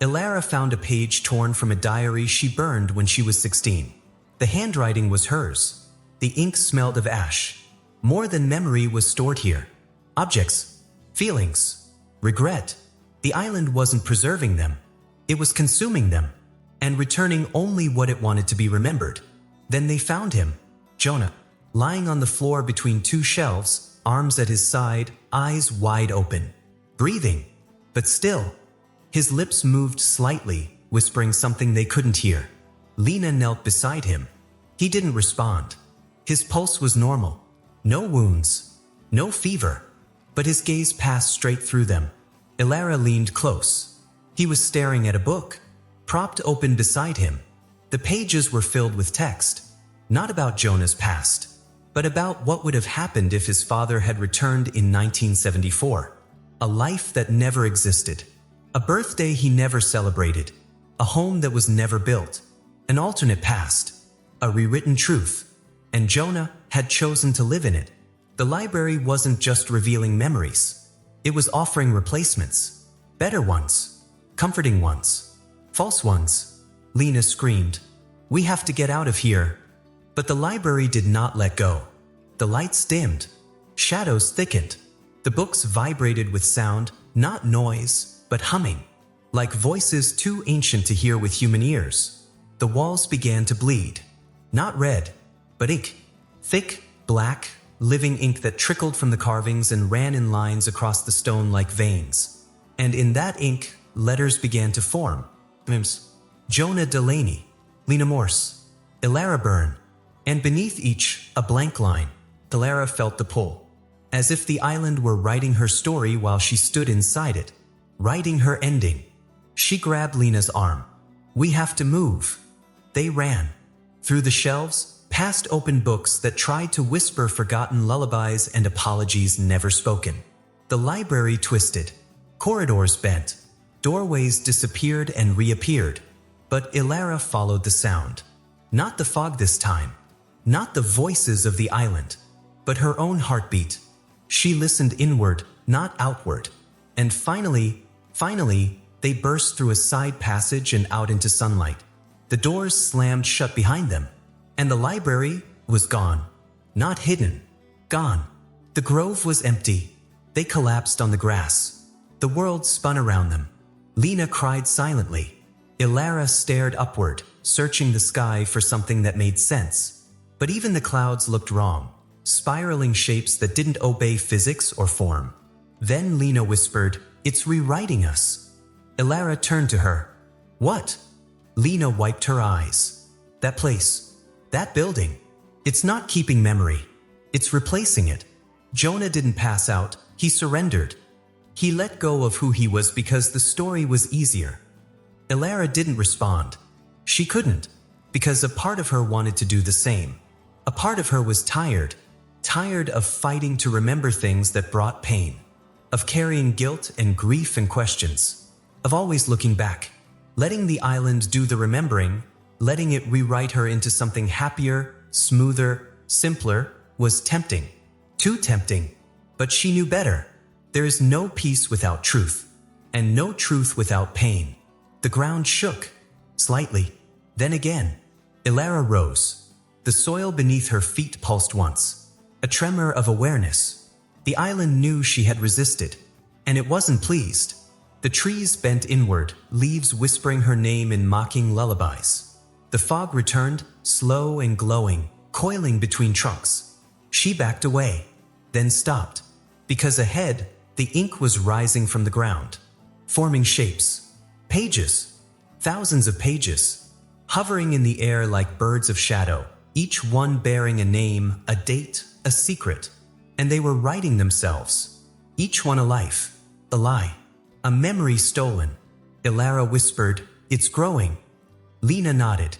Elara found a page torn from a diary she burned when she was 16. The handwriting was hers. The ink smelled of ash. More than memory was stored here. Objects, feelings, regret. The island wasn't preserving them. It was consuming them, and returning only what it wanted to be remembered. Then they found him, Jonah, lying on the floor between two shelves, arms at his side, eyes wide open. Breathing, but still. His lips moved slightly, whispering something they couldn't hear. Lena knelt beside him. He didn't respond. His pulse was normal. No wounds, no fever, but his gaze passed straight through them. Elara leaned close. He was staring at a book, propped open beside him. The pages were filled with text, not about Jonah's past, but about what would have happened if his father had returned in 1974. A life that never existed. A birthday he never celebrated. A home that was never built. An alternate past. A rewritten truth. And Jonah had chosen to live in it. The library wasn't just revealing memories. It was offering replacements. Better ones. Comforting ones. False ones. Lena screamed. We have to get out of here. But the library did not let go. The lights dimmed. Shadows thickened. The books vibrated with sound, not noise, but humming. Like voices too ancient to hear with human ears. The walls began to bleed. Not red, but ink. Thick, black, living ink that trickled from the carvings and ran in lines across the stone like veins. And in that ink, letters began to form. Names. Jonah Delaney, Lena Morse, Elara Byrne, and beneath each, a blank line. Elara felt the pull. As if the island were writing her story while she stood inside it. Writing her ending. She grabbed Lena's arm. We have to move. They ran. Through the shelves, past open books that tried to whisper forgotten lullabies and apologies never spoken. The library twisted. Corridors bent. Doorways disappeared and reappeared. But Elara followed the sound. Not the fog this time. Not the voices of the island. But her own heartbeat. She listened inward, not outward. And finally, they burst through a side passage and out into sunlight. The doors slammed shut behind them. And the library was gone. Not hidden. Gone. The grove was empty. They collapsed on the grass. The world spun around them. Lena cried silently. Elara stared upward, searching the sky for something that made sense. But even the clouds looked wrong. Spiraling shapes that didn't obey physics or form. Then Lena whispered, It's rewriting us. Elara turned to her. What? Lena wiped her eyes. That place. That building. It's not keeping memory. It's replacing it. Jonah didn't pass out. He surrendered. He let go of who he was because the story was easier. Elara didn't respond. She couldn't, because a part of her wanted to do the same. A part of her was tired of fighting to remember things that brought pain, of carrying guilt and grief and questions, of always looking back, letting the island do the remembering, letting it rewrite her into something happier, smoother, simpler, was tempting. Too tempting. But she knew better. There is no peace without truth, and no truth without pain. The ground shook, slightly. Then again, Elara rose. The soil beneath her feet pulsed once. A tremor of awareness. The island knew she had resisted, and it wasn't pleased. The trees bent inward, leaves whispering her name in mocking lullabies. The fog returned, slow and glowing, coiling between trunks. She backed away, then stopped, because ahead, the ink was rising from the ground, forming shapes. Pages. Thousands of pages. Hovering in the air like birds of shadow, each one bearing a name, a date, a secret. And they were writing themselves. Each one a life, a lie, a memory stolen. Elara whispered, "It's growing." Lena nodded.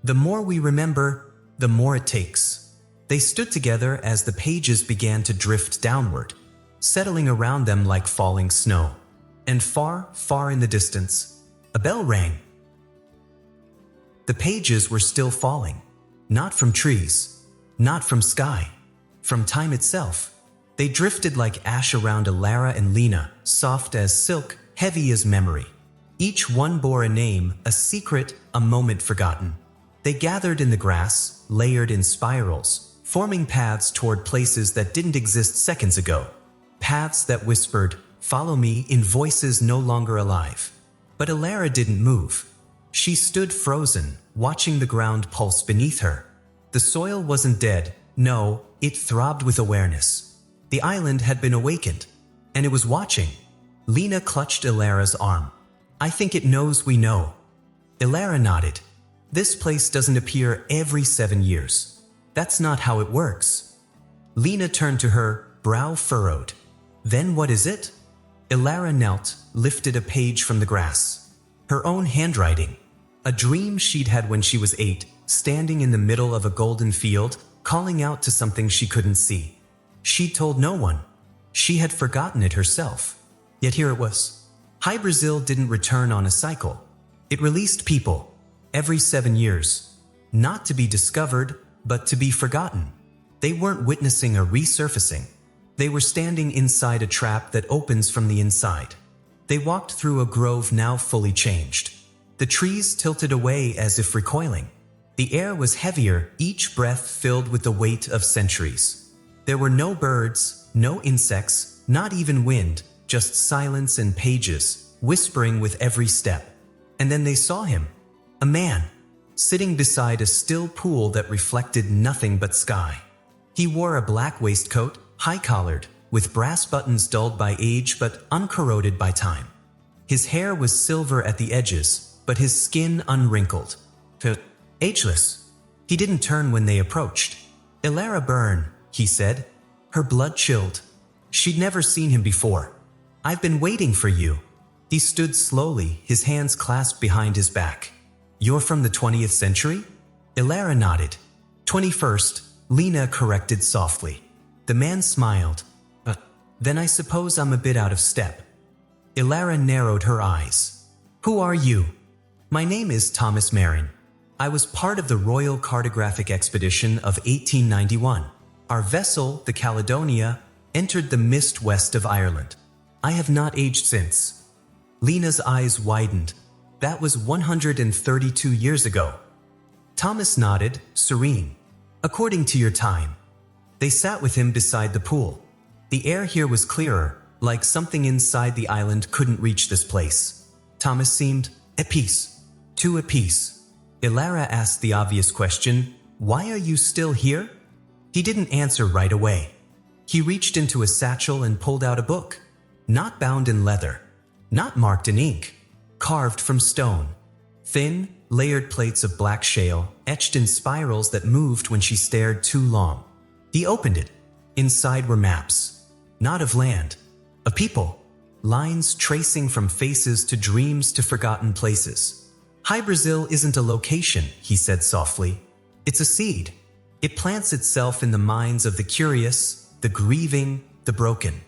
"The more we remember, the more it takes." They stood together as the pages began to drift downward, settling around them like falling snow. And far, far in the distance, a bell rang. The pages were still falling, not from trees, not from sky, from time itself. They drifted like ash around Elara and Lena, soft as silk, heavy as memory. Each one bore a name, a secret, a moment forgotten. They gathered in the grass, layered in spirals, forming paths toward places that didn't exist seconds ago. Paths that whispered, "Follow me," in voices no longer alive. But Elara didn't move. She stood frozen, watching the ground pulse beneath her. The soil wasn't dead. No, it throbbed with awareness. The island had been awakened, and it was watching. Lena clutched Elara's arm. "I think it knows we know." Elara nodded. "This place doesn't appear every 7 years. That's not how it works." Lena turned to her, brow furrowed. "Then what is it?" Elara knelt, lifted a page from the grass. Her own handwriting. A dream she'd had when she was 8, standing in the middle of a golden field, calling out to something she couldn't see. She told no one. She had forgotten it herself. Yet here it was. Hy-Brasil didn't return on a cycle. It released people, every 7 years. Not to be discovered, but to be forgotten. They weren't witnessing a resurfacing. They were standing inside a trap that opens from the inside. They walked through a grove now fully changed. The trees tilted away as if recoiling. The air was heavier, each breath filled with the weight of centuries. There were no birds, no insects, not even wind, just silence and pages, whispering with every step. And then they saw him. A man, sitting beside a still pool that reflected nothing but sky. He wore a black waistcoat, high-collared, with brass buttons dulled by age but uncorroded by time. His hair was silver at the edges, but his skin unwrinkled. Ageless. He didn't turn when they approached. "Elara Byrne," he said. Her blood chilled. She'd never seen him before. "I've been waiting for you." He stood slowly, his hands clasped behind his back. "You're from the 20th century?" Elara nodded. 21st, Lena corrected softly. The man smiled. Then I suppose I'm a bit out of step." Elara narrowed her eyes. "Who are you?" "My name is Thomas Marin. I was part of the Royal Cartographic Expedition of 1891. Our vessel, the Caledonia, entered the mist west of Ireland. I have not aged since." Lena's eyes widened. "That was 132 years ago." Thomas nodded, serene. "According to your time." They sat with him beside the pool. The air here was clearer, like something inside the island couldn't reach this place. Thomas seemed at peace. Too at peace. Elara asked the obvious question, "Why are you still here?" He didn't answer right away. He reached into a satchel and pulled out a book. Not bound in leather. Not marked in ink. Carved from stone. Thin, layered plates of black shale, etched in spirals that moved when she stared too long. He opened it. Inside were maps. Not of land. Of people. lines tracing from faces to dreams to forgotten places. Hy-Brasil isn't a location, he said softly. It's a seed. It plants itself in the minds of the curious, the grieving, the broken.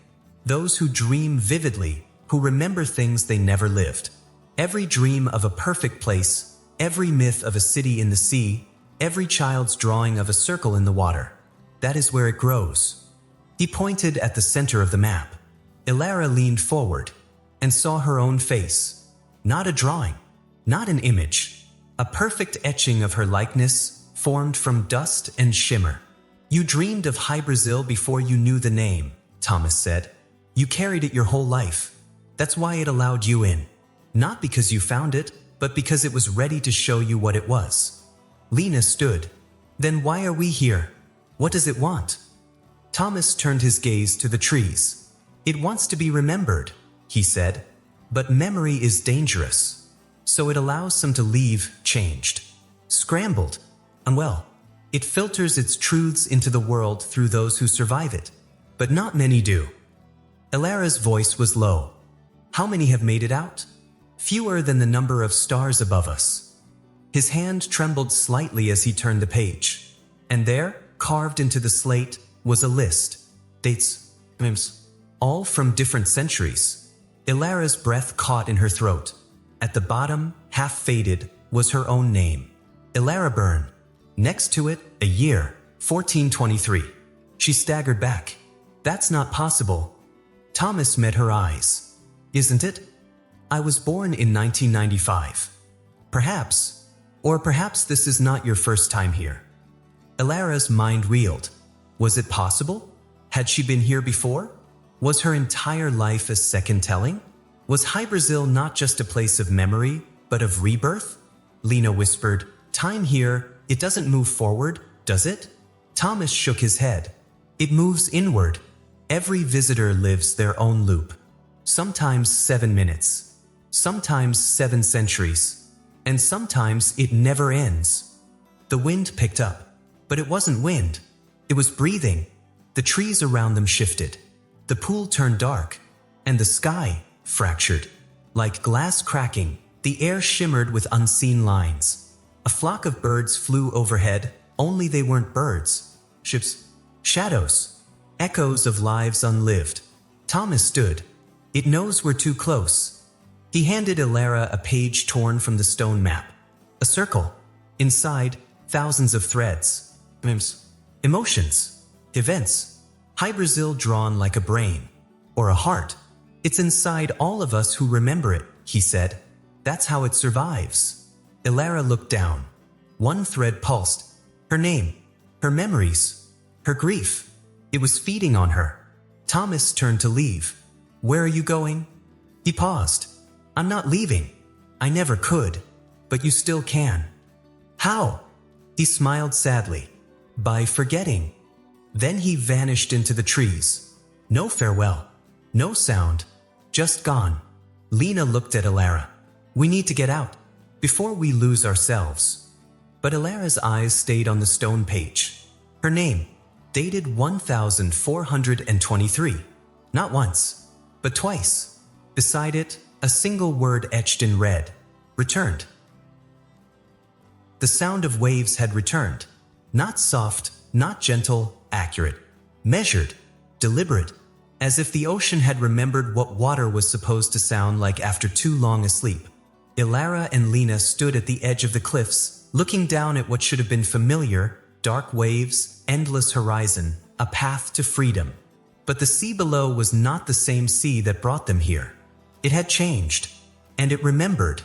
Those who dream vividly, who remember things they never lived. Every dream of a perfect place, every myth of a city in the sea, every child's drawing of a circle in the water. That is where it grows. He pointed at the center of the map. Elara leaned forward and saw her own face. Not a drawing, not an image. A perfect etching of her likeness, formed from dust and shimmer. You dreamed of Hy-Brasil before you knew the name, Thomas said. You carried it your whole life. That's why it allowed you in. Not because you found it, but because it was ready to show you what it was. Lena stood. Then why are we here? What does it want? Thomas turned his gaze to the trees. It wants to be remembered, he said. But memory is dangerous. So it allows some to leave changed, scrambled, unwell. It filters its truths into the world through those who survive it. But not many do. Elara's voice was low. How many have made it out? Fewer than the number of stars above us. His hand trembled slightly as he turned the page. And there, carved into the slate, was a list. Dates, names, all from different centuries. Elara's breath caught in her throat. At the bottom, half faded, was her own name. Elara Byrne. Next to it, a year, 1423. She staggered back. That's not possible. Thomas met her eyes. Isn't it? I was born in 1995. Perhaps, or perhaps this is not your first time here. Elara's mind reeled. Was it possible? Had she been here before? Was her entire life a second telling? Was Hy-Brasil not just a place of memory, but of rebirth? Lena whispered, Time here, it doesn't move forward, does it? Thomas shook his head. It moves inward. Every visitor lives their own loop. Sometimes 7 minutes. Sometimes 7 centuries. And sometimes it never ends. The wind picked up. But it wasn't wind. It was breathing. The trees around them shifted. The pool turned dark. And the sky fractured. Like glass cracking, the air shimmered with unseen lines. A flock of birds flew overhead, only they weren't birds. Ships. Shadows. Echoes of lives unlived. Thomas stood. It knows we're too close. He handed Elara a page torn from the stone map. A circle. Inside, thousands of threads. Emotions. Events. Hy-Brasil drawn like a brain. Or a heart. It's inside all of us who remember it, he said. That's how it survives. Elara looked down. One thread pulsed. Her name. Her memories. Her grief. It was feeding on her. Thomas turned to leave. Where are you going? He paused. I'm not leaving. I never could. But you still can. How? He smiled sadly. By forgetting. Then he vanished into the trees. No farewell. No sound. Just gone. Lena looked at Elara. We need to get out. Before we lose ourselves. But Elara's eyes stayed on the stone page. Her name. Dated 1423. Not once, but twice. Beside it, a single word etched in red. Returned. The sound of waves had returned. Not soft, not gentle, accurate. Measured. Deliberate. As if the ocean had remembered what water was supposed to sound like after too long a sleep. Elara and Lena stood at the edge of the cliffs, looking down at what should have been familiar, dark waves, endless horizon, a path to freedom. But the sea below was not the same sea that brought them here. It had changed, and it remembered.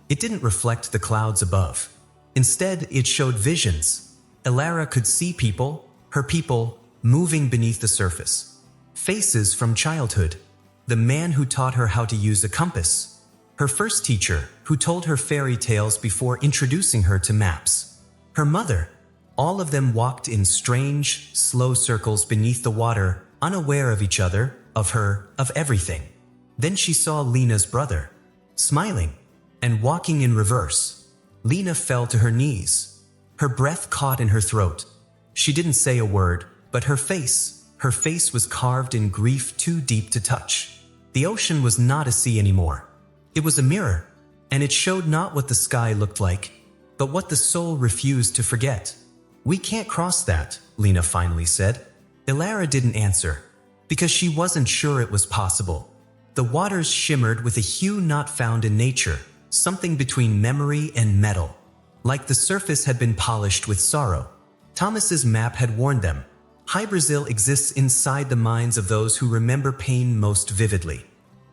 It didn't reflect the clouds above. Instead, it showed visions. Elara could see people, her people, moving beneath the surface. Faces from childhood. The man who taught her how to use a compass. Her first teacher, who told her fairy tales before introducing her to maps. Her mother. All of them walked in strange, slow circles beneath the water, unaware of each other, of her, of everything. Then she saw Lena's brother, smiling, and walking in reverse. Lena fell to her knees. Her breath caught in her throat. She didn't say a word, but her face was carved in grief too deep to touch. The ocean was not a sea anymore. It was a mirror, and it showed not what the sky looked like, but what the soul refused to forget. "We can't cross that," Lena finally said. Elara didn't answer, because she wasn't sure it was possible. The waters shimmered with a hue not found in nature, something between memory and metal. Like the surface had been polished with sorrow. Thomas's map had warned them. Hy-Brasil exists inside the minds of those who remember pain most vividly.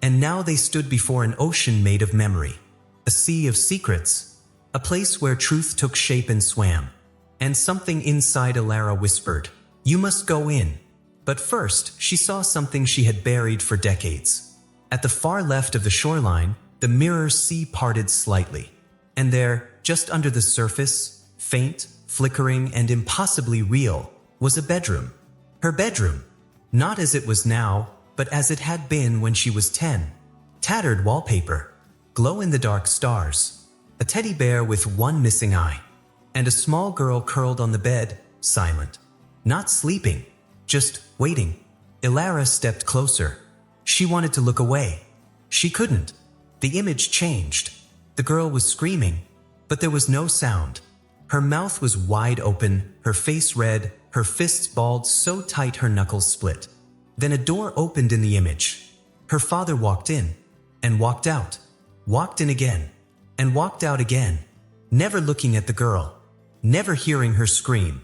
And now they stood before an ocean made of memory. A sea of secrets. A place where truth took shape and swam. And something inside Elara whispered, "You must go in." But first, she saw something she had buried for decades. At the far left of the shoreline, the mirror sea parted slightly. And there, just under the surface, faint, flickering, and impossibly real, was a bedroom. Her bedroom. Not as it was now, but as it had been when she was 10. Tattered wallpaper. Glow-in-the-dark stars. A teddy bear with one missing eye. And a small girl curled on the bed, silent. Not sleeping, just waiting. Elara stepped closer. She wanted to look away. She couldn't. The image changed. The girl was screaming, but there was no sound. Her mouth was wide open, her face red, her fists balled so tight her knuckles split. Then a door opened in the image. Her father walked in, and walked out, walked in again, and walked out again, never looking at the girl, never hearing her scream.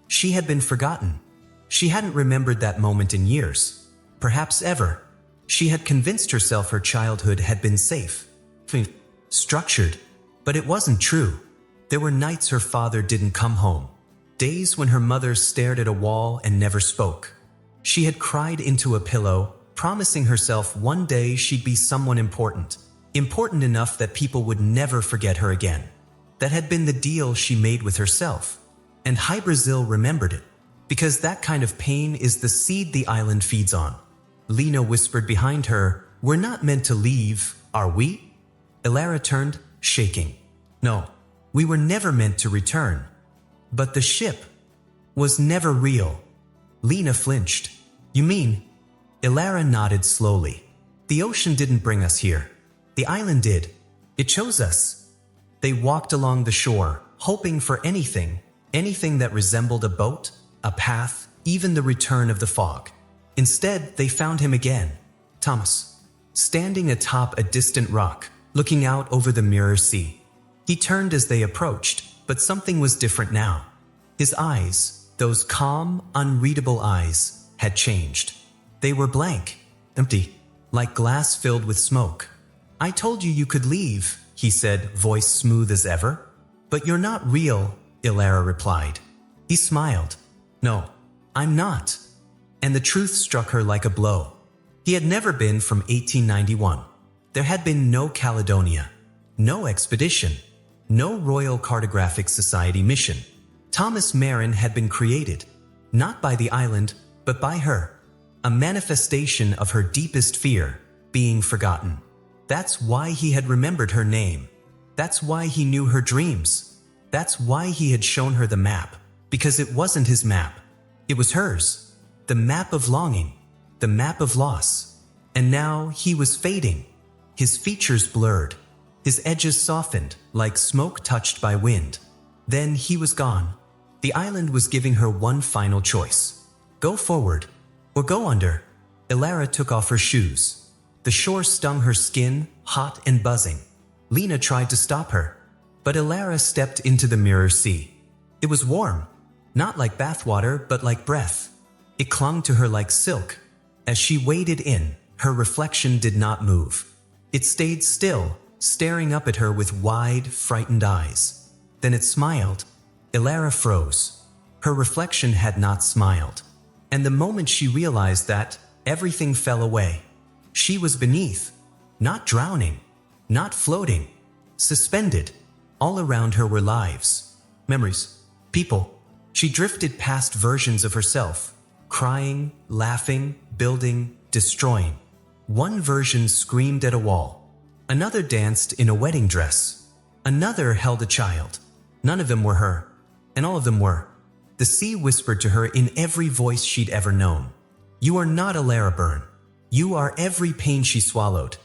She had been forgotten. She hadn't remembered that moment in years, perhaps ever. She had convinced herself her childhood had been safe, structured, but it wasn't true. There were nights her father didn't come home, days when her mother stared at a wall and never spoke. She had cried into a pillow, promising herself one day she'd be someone important, important enough that people would never forget her again. That had been the deal she made with herself. And Hy-Brasil remembered it, because that kind of pain is the seed the island feeds on. Lena whispered behind her, "We're not meant to leave, are we?" Elara turned, shaking. "No, we were never meant to return." "But the ship was never real." Lena flinched. "You mean?" Elara nodded slowly. "The ocean didn't bring us here. The island did. It chose us." They walked along the shore, hoping for anything, anything that resembled a boat, a path, even the return of the fog. Instead, they found him again, Thomas, standing atop a distant rock, looking out over the mirror sea. He turned as they approached, but something was different now. His eyes, those calm, unreadable eyes, had changed. They were blank, empty, like glass filled with smoke. "I told you could leave," he said, voice smooth as ever. "But you're not real," Elara replied. He smiled. "No, I'm not." And the truth struck her like a blow. He had never been from 1891. There had been no Caledonia, no expedition, no Royal Cartographic Society mission. Thomas Marin had been created, not by the island, but by her. A manifestation of her deepest fear, being forgotten. That's why he had remembered her name. That's why he knew her dreams. That's why he had shown her the map, because it wasn't his map. It was hers. The map of longing, the map of loss. And now he was fading. His features blurred, his edges softened like smoke touched by wind. Then he was gone. The island was giving her one final choice. Go forward, or go under. Elara took off her shoes. The shore stung her skin, hot and buzzing. Lena tried to stop her, but Elara stepped into the mirror sea. It was warm, not like bathwater, but like breath. It clung to her like silk. As she waded in, her reflection did not move. It stayed still, staring up at her with wide, frightened eyes. Then it smiled. Elara froze. Her reflection had not smiled. And the moment she realized that, everything fell away. She was beneath, not drowning, not floating, suspended. All around her were lives, memories, people. She drifted past versions of herself, crying, laughing, building, destroying. One version screamed at a wall. Another danced in a wedding dress. Another held a child. None of them were her, and all of them were. The sea whispered to her in every voice she'd ever known. You are not Elara Byrne. You are every pain she swallowed,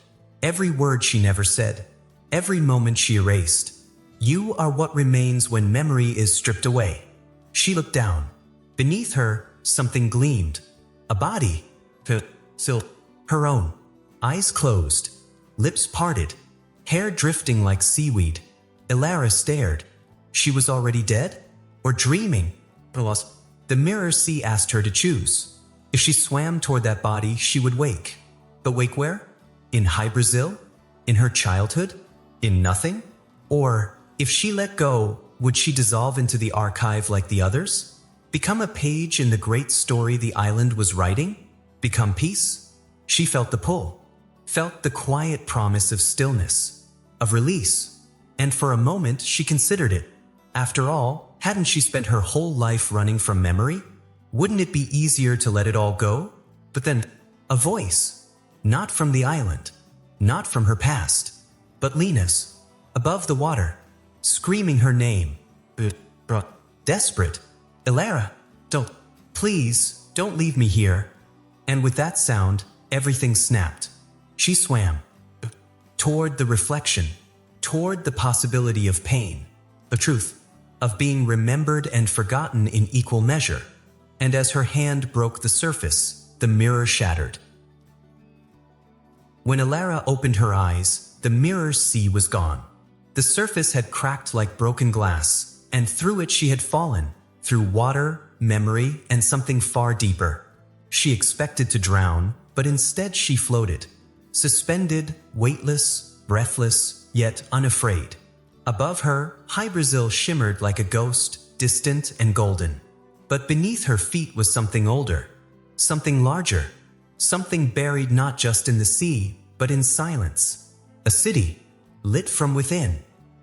every word she never said, every moment she erased. You are what remains when memory is stripped away. She looked down. Beneath her, something gleamed. A body. Her own. Eyes closed. Lips parted. Hair drifting like seaweed. Elara stared. She was already dead? Or dreaming? The mirror sea asked her to choose. If she swam toward that body, she would wake. But wake where? In Hy-Brasil? In her childhood? In nothing? Or, if she let go, would she dissolve into the archive like the others? Become a page in the great story the island was writing? Become peace? She felt the pull. Felt the quiet promise of stillness. Of release. And for a moment, she considered it. After all, hadn't she spent her whole life running from memory? Wouldn't it be easier to let it all go? But then, a voice. Not from the island. Not from her past. But Lena's. Above the water. Screaming her name. Desperate. Elara, please, don't leave me here. And with that sound, everything snapped. She swam. Toward the reflection. Toward the possibility of pain. The truth. Of being remembered and forgotten in equal measure. And as her hand broke the surface, the mirror shattered. When Elara opened her eyes, the mirror's sea was gone. The surface had cracked like broken glass, and through it she had fallen, through water, memory, and something far deeper. She expected to drown, but instead she floated. Suspended, weightless, breathless, yet unafraid. Above her, Hy-Brasil shimmered like a ghost, distant and golden. But beneath her feet was something older, something larger, something buried not just in the sea, but in silence. A city, lit from within.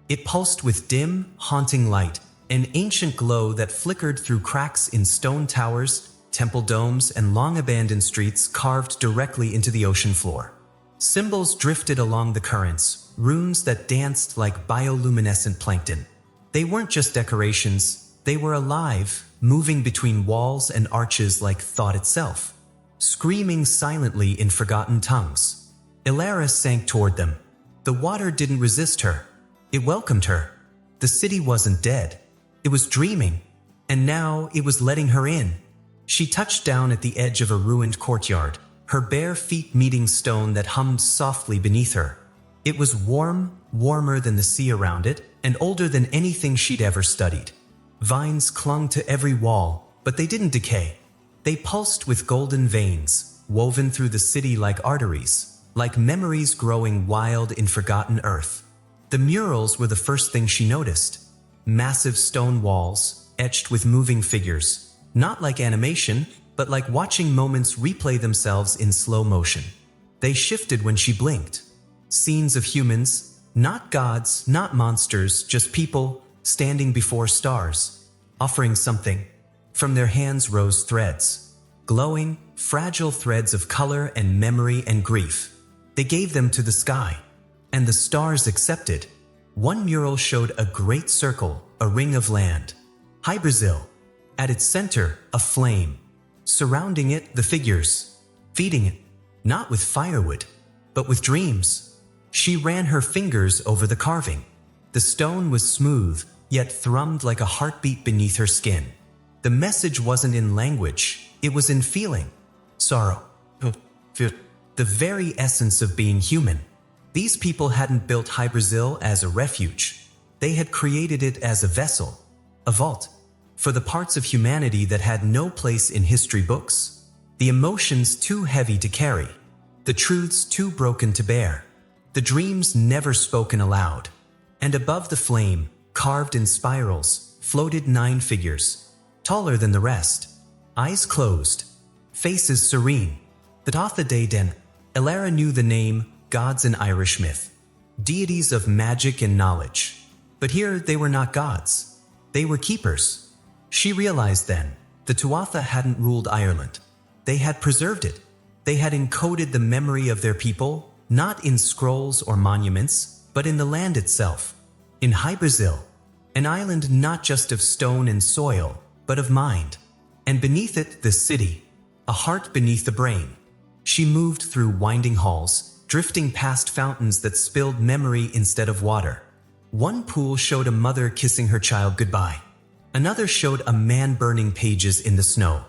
It pulsed with dim, haunting light, an ancient glow that flickered through cracks in stone towers, temple domes, and long-abandoned streets carved directly into the ocean floor. Symbols drifted along the currents, runes that danced like bioluminescent plankton. They weren't just decorations, they were alive, moving between walls and arches like thought itself, screaming silently in forgotten tongues. Elara sank toward them. The water didn't resist her. It welcomed her. The city wasn't dead. It was dreaming, and now it was letting her in. She touched down at the edge of a ruined courtyard, her bare feet meeting stone that hummed softly beneath her. It was warm, warmer than the sea around it, and older than anything she'd ever studied. Vines clung to every wall, but they didn't decay. They pulsed with golden veins, woven through the city like arteries, like memories growing wild in forgotten earth. The murals were the first thing she noticed. Massive stone walls, etched with moving figures, not like animation, but like watching moments replay themselves in slow motion. They shifted when she blinked. Scenes of humans, not gods, not monsters, just people, standing before stars, offering something. From their hands rose threads, glowing, fragile threads of color and memory and grief. They gave them to the sky, and the stars accepted. One mural showed a great circle, a ring of land. Hy-Brasil. At its center, a flame. Surrounding it, the figures. Feeding it, not with firewood, but with dreams. She ran her fingers over the carving. The stone was smooth, yet thrummed like a heartbeat beneath her skin. The message wasn't in language, it was in feeling. Sorrow. The very essence of being human. These people hadn't built Hy-Brasil as a refuge. They had created it as a vessel, a vault, for the parts of humanity that had no place in history books, the emotions too heavy to carry, the truths too broken to bear, the dreams never spoken aloud. And above the flame, carved in spirals, floated 9 figures, taller than the rest, eyes closed, faces serene. The Tatha De Den. Elara knew the name, gods in Irish myth, deities of magic and knowledge. But here they were not gods. They were keepers. She realized then, the Tuatha hadn't ruled Ireland. They had preserved it. They had encoded the memory of their people, not in scrolls or monuments, but in the land itself. In Hy-Brasil, an island not just of stone and soil, but of mind. And beneath it, the city, a heart beneath the brain. She moved through winding halls, drifting past fountains that spilled memory instead of water. One pool showed a mother kissing her child goodbye. Another showed a man burning pages in the snow.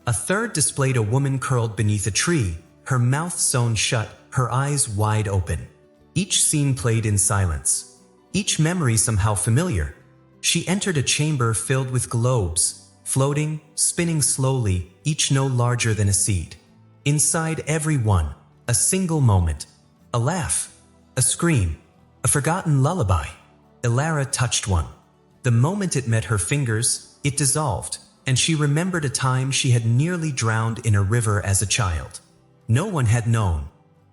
A third displayed a woman curled beneath a tree, her mouth sewn shut, her eyes wide open. Each scene played in silence. Each memory somehow familiar. She entered a chamber filled with globes, floating, spinning slowly, each no larger than a seed. Inside every one, a single moment. A laugh, a scream, a forgotten lullaby. Elara touched one. The moment it met her fingers, it dissolved, and she remembered a time she had nearly drowned in a river as a child. No one had known.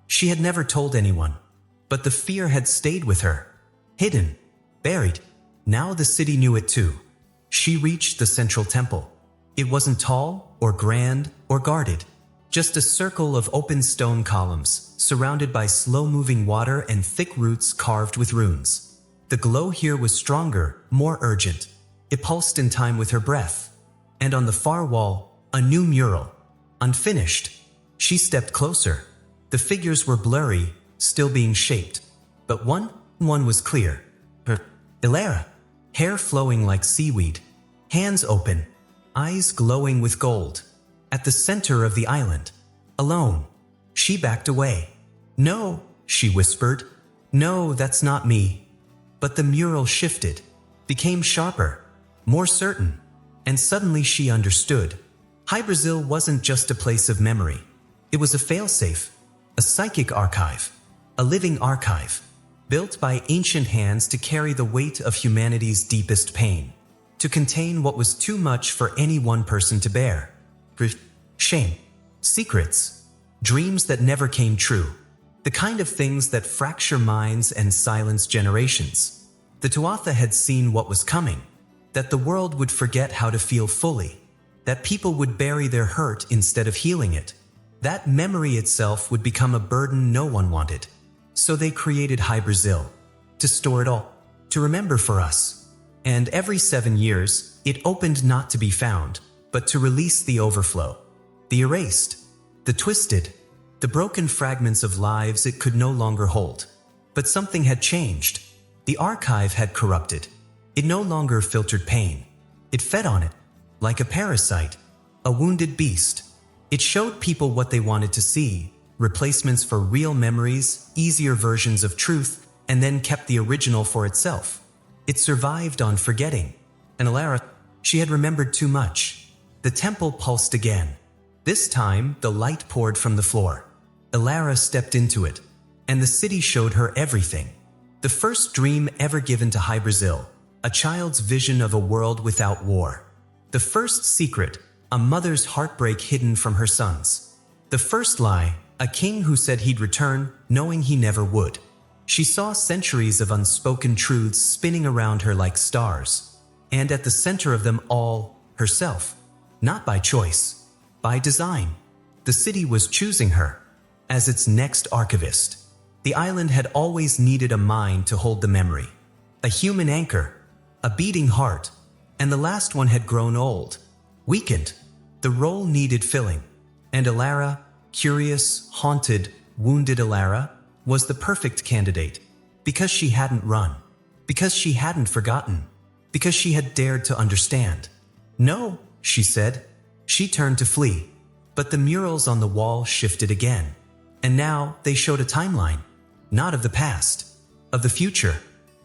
She had never told anyone. But the fear had stayed with her. Hidden, buried. Now the city knew it too. She reached the central temple. It wasn't tall, or grand, or guarded. Just a circle of open stone columns, surrounded by slow-moving water and thick roots carved with runes. The glow here was stronger, more urgent. It pulsed in time with her breath. And on the far wall, a new mural. Unfinished. She stepped closer. The figures were blurry, still being shaped. But one was clear. Elara. Hair flowing like seaweed. Hands open. Eyes glowing with gold. At the center of the island. Alone. She backed away. "No," she whispered. "No, that's not me." But the mural shifted, became sharper, more certain, and suddenly she understood. Hy-Brasil wasn't just a place of memory. It was a failsafe, a psychic archive, a living archive, built by ancient hands to carry the weight of humanity's deepest pain, to contain what was too much for any one person to bear. Shame, secrets, dreams that never came true. The kind of things that fracture minds and silence generations. The Tuatha had seen what was coming, that the world would forget how to feel fully, that people would bury their hurt instead of healing it, that memory itself would become a burden no one wanted. So they created Hy-Brasil, to store it all, to remember for us. And every 7 years, it opened not to be found, but to release the overflow, the erased, the twisted, the broken fragments of lives it could no longer hold. But something had changed. The archive had corrupted. It no longer filtered pain. It fed on it, like a parasite, a wounded beast. It showed people what they wanted to see, replacements for real memories, easier versions of truth, and then kept the original for itself. It survived on forgetting. And Elara, she had remembered too much. The temple pulsed again. This time, the light poured from the floor. Elara stepped into it, and the city showed her everything. The first dream ever given to Hy-Brasil, a child's vision of a world without war. The first secret, a mother's heartbreak hidden from her sons. The first lie, a king who said he'd return, knowing he never would. She saw centuries of unspoken truths spinning around her like stars, and at the center of them all, herself. Not by choice, by design. The city was choosing her as its next archivist. The island had always needed a mind to hold the memory, a human anchor, a beating heart, and the last one had grown old, weakened. The role needed filling, and Elara, curious, haunted, wounded Elara, was the perfect candidate, because she hadn't run, because she hadn't forgotten, because she had dared to understand. "No," she said. She turned to flee, but the murals on the wall shifted again. And now they showed a timeline, not of the past, of the future.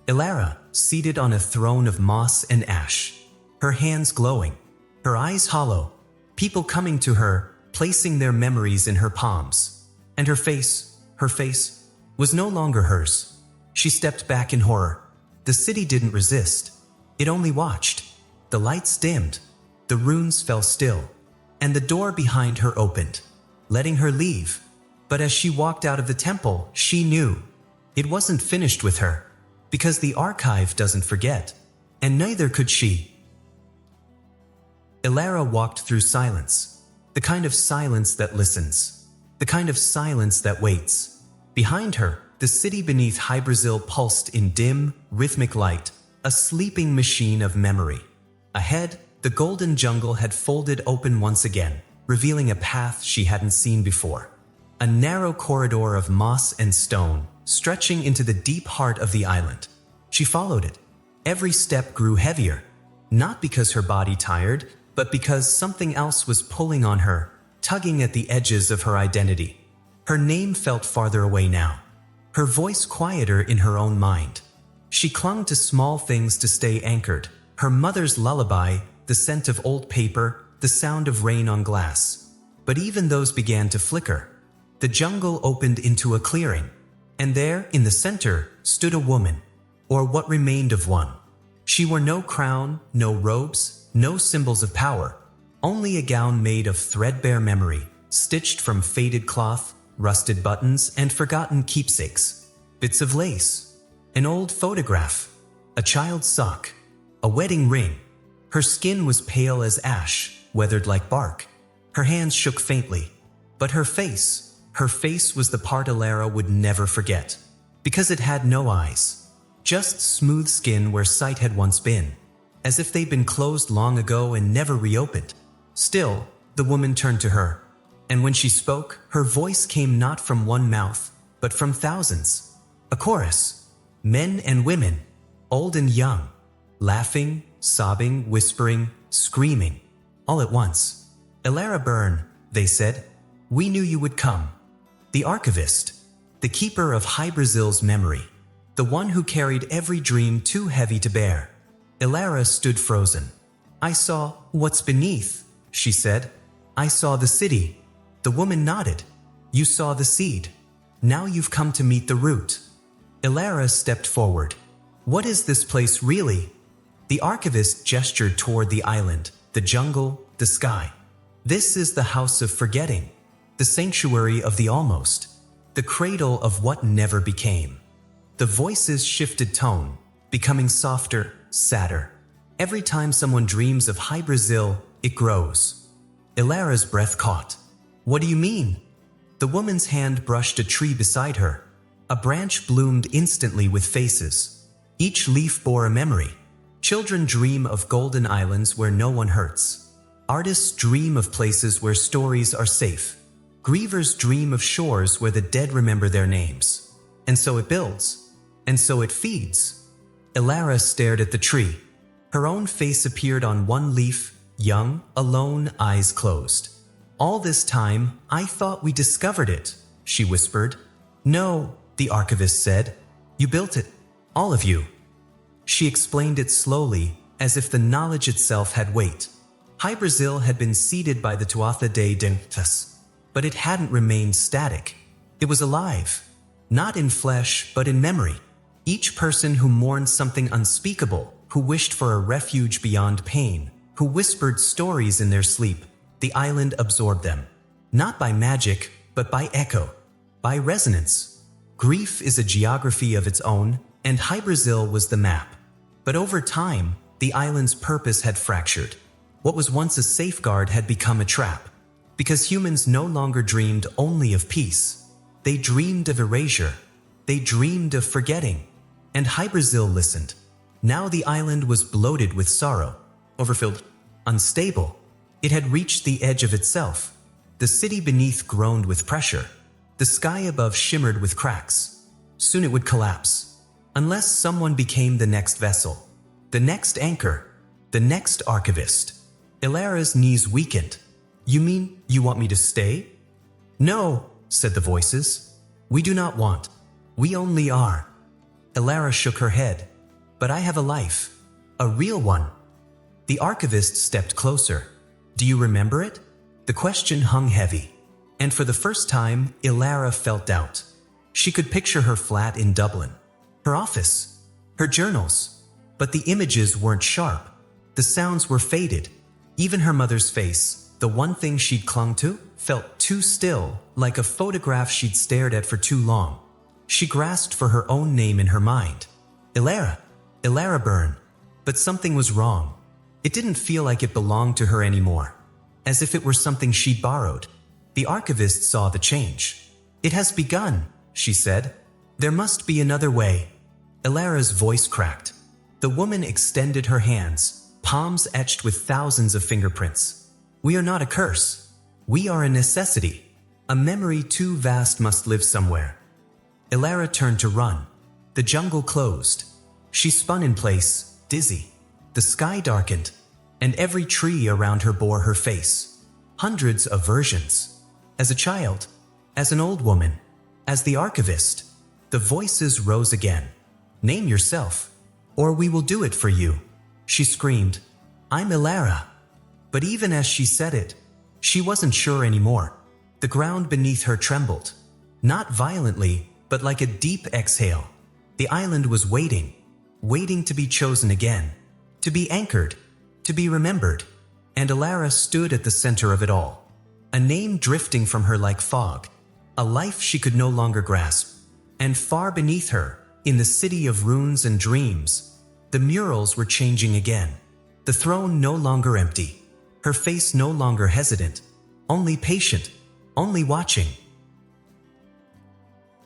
Elara, seated on a throne of moss and ash, her hands glowing, her eyes hollow, people coming to her, placing their memories in her palms. And her face, was no longer hers. She stepped back in horror. The city didn't resist. It only watched. The lights dimmed. The runes fell still. And the door behind her opened, letting her leave. But as she walked out of the temple, she knew it wasn't finished with her, because the archive doesn't forget, and neither could she. Elara walked through silence, the kind of silence that listens, the kind of silence that waits. Behind her, the city beneath Hy-Brasil pulsed in dim, rhythmic light, a sleeping machine of memory. Ahead, the golden jungle had folded open once again, revealing a path she hadn't seen before. a narrow corridor of moss and stone, stretching into the deep heart of the island. She followed it. Every step grew heavier, not because her body tired, but because something else was pulling on her, tugging at the edges of her identity. Her name felt farther away now, her voice quieter in her own mind. She clung to small things to stay anchored, her mother's lullaby, the scent of old paper, the sound of rain on glass. But even those began to flicker. The jungle opened into a clearing, and there, in the center, stood a woman, or what remained of one. She wore no crown, no robes, no symbols of power, only a gown made of threadbare memory, stitched from faded cloth, rusted buttons, and forgotten keepsakes. Bits of lace, an old photograph, a child's sock, a wedding ring. Her skin was pale as ash, weathered like bark. Her hands shook faintly, but her face was the part Elara would never forget, because it had no eyes, just smooth skin where sight had once been, as if they'd been closed long ago and never reopened. Still, the woman turned to her, and when she spoke, her voice came not from one mouth, but from thousands. A chorus, men and women, old and young, laughing, sobbing, whispering, screaming, all at once. "Elara Byrne," they said, "we knew you would come." The archivist, the keeper of Hy-Brasil's memory, the one who carried every dream too heavy to bear. Elara stood frozen. "I saw what's beneath," she said. "I saw the city." The woman nodded. "You saw the seed. Now you've come to meet the root." Elara stepped forward. "What is this place really?" The archivist gestured toward the island, the jungle, the sky. "This is the house of forgetting, the sanctuary of the almost, the cradle of what never became." The voices shifted tone, becoming softer, sadder. Every time someone dreams of Hy-Brasil, it grows. Elara's breath caught. "What do you mean?" The woman's hand brushed a tree beside her. A branch bloomed instantly with faces. Each leaf bore a memory. Children dream of golden islands where no one hurts. Artists dream of places where stories are safe. Grievers dream of shores where the dead remember their names. And so it builds. And so it feeds. Elara stared at the tree. Her own face appeared on one leaf, young, alone, eyes closed. "All this time, I thought we discovered it," she whispered. "No," the archivist said. "You built it. All of you." She explained it slowly, as if the knowledge itself had weight. Hy-Brasil had been seeded by the Tuatha de Dantas, but it hadn't remained static. It was alive, not in flesh, but in memory. Each person who mourned something unspeakable, who wished for a refuge beyond pain, who whispered stories in their sleep, the island absorbed them. Not by magic, but by echo, by resonance. Grief is a geography of its own, and Hy-Brasil was the map. But over time, the island's purpose had fractured. What was once a safeguard had become a trap. Because humans no longer dreamed only of peace. They dreamed of erasure. They dreamed of forgetting. And Hy-Brasil listened. Now the island was bloated with sorrow, overfilled, unstable. It had reached the edge of itself. The city beneath groaned with pressure. The sky above shimmered with cracks. Soon it would collapse. Unless someone became the next vessel, the next anchor, the next archivist. Elara's knees weakened. "You mean you want me to stay?" "No," said the voices. "We do not want. We only are." Elara shook her head. "But I have a life. A real one." The archivist stepped closer. "Do you remember it?" The question hung heavy. And for the first time, Elara felt doubt. She could picture her flat in Dublin. Her office, her journals. But the images weren't sharp. The sounds were faded. Even her mother's face, the one thing she'd clung to, felt too still, like a photograph she'd stared at for too long. She grasped for her own name in her mind. Elara Byrne. But something was wrong. It didn't feel like it belonged to her anymore. As if it were something she'd borrowed. The archivist saw the change. "It has begun," she said. "There must be another way." Elara's voice cracked. The woman extended her hands, palms etched with thousands of fingerprints. "We are not a curse. We are a necessity." A memory too vast must live somewhere. Elara turned to run. The jungle closed. She spun in place, dizzy. The sky darkened, and every tree around her bore her face. Hundreds of versions. As a child, as an old woman, as the archivist, the voices rose again. "Name yourself, or we will do it for you," she screamed. "I'm Elara." But even as she said it, she wasn't sure anymore. The ground beneath her trembled. Not violently, but like a deep exhale. The island was waiting to be chosen again, to be anchored, to be remembered. And Elara stood at the center of it all. A name drifting from her like fog, a life she could no longer grasp. And far beneath her, in the city of runes and dreams, the murals were changing again. The throne no longer empty, her face no longer hesitant, only patient, only watching.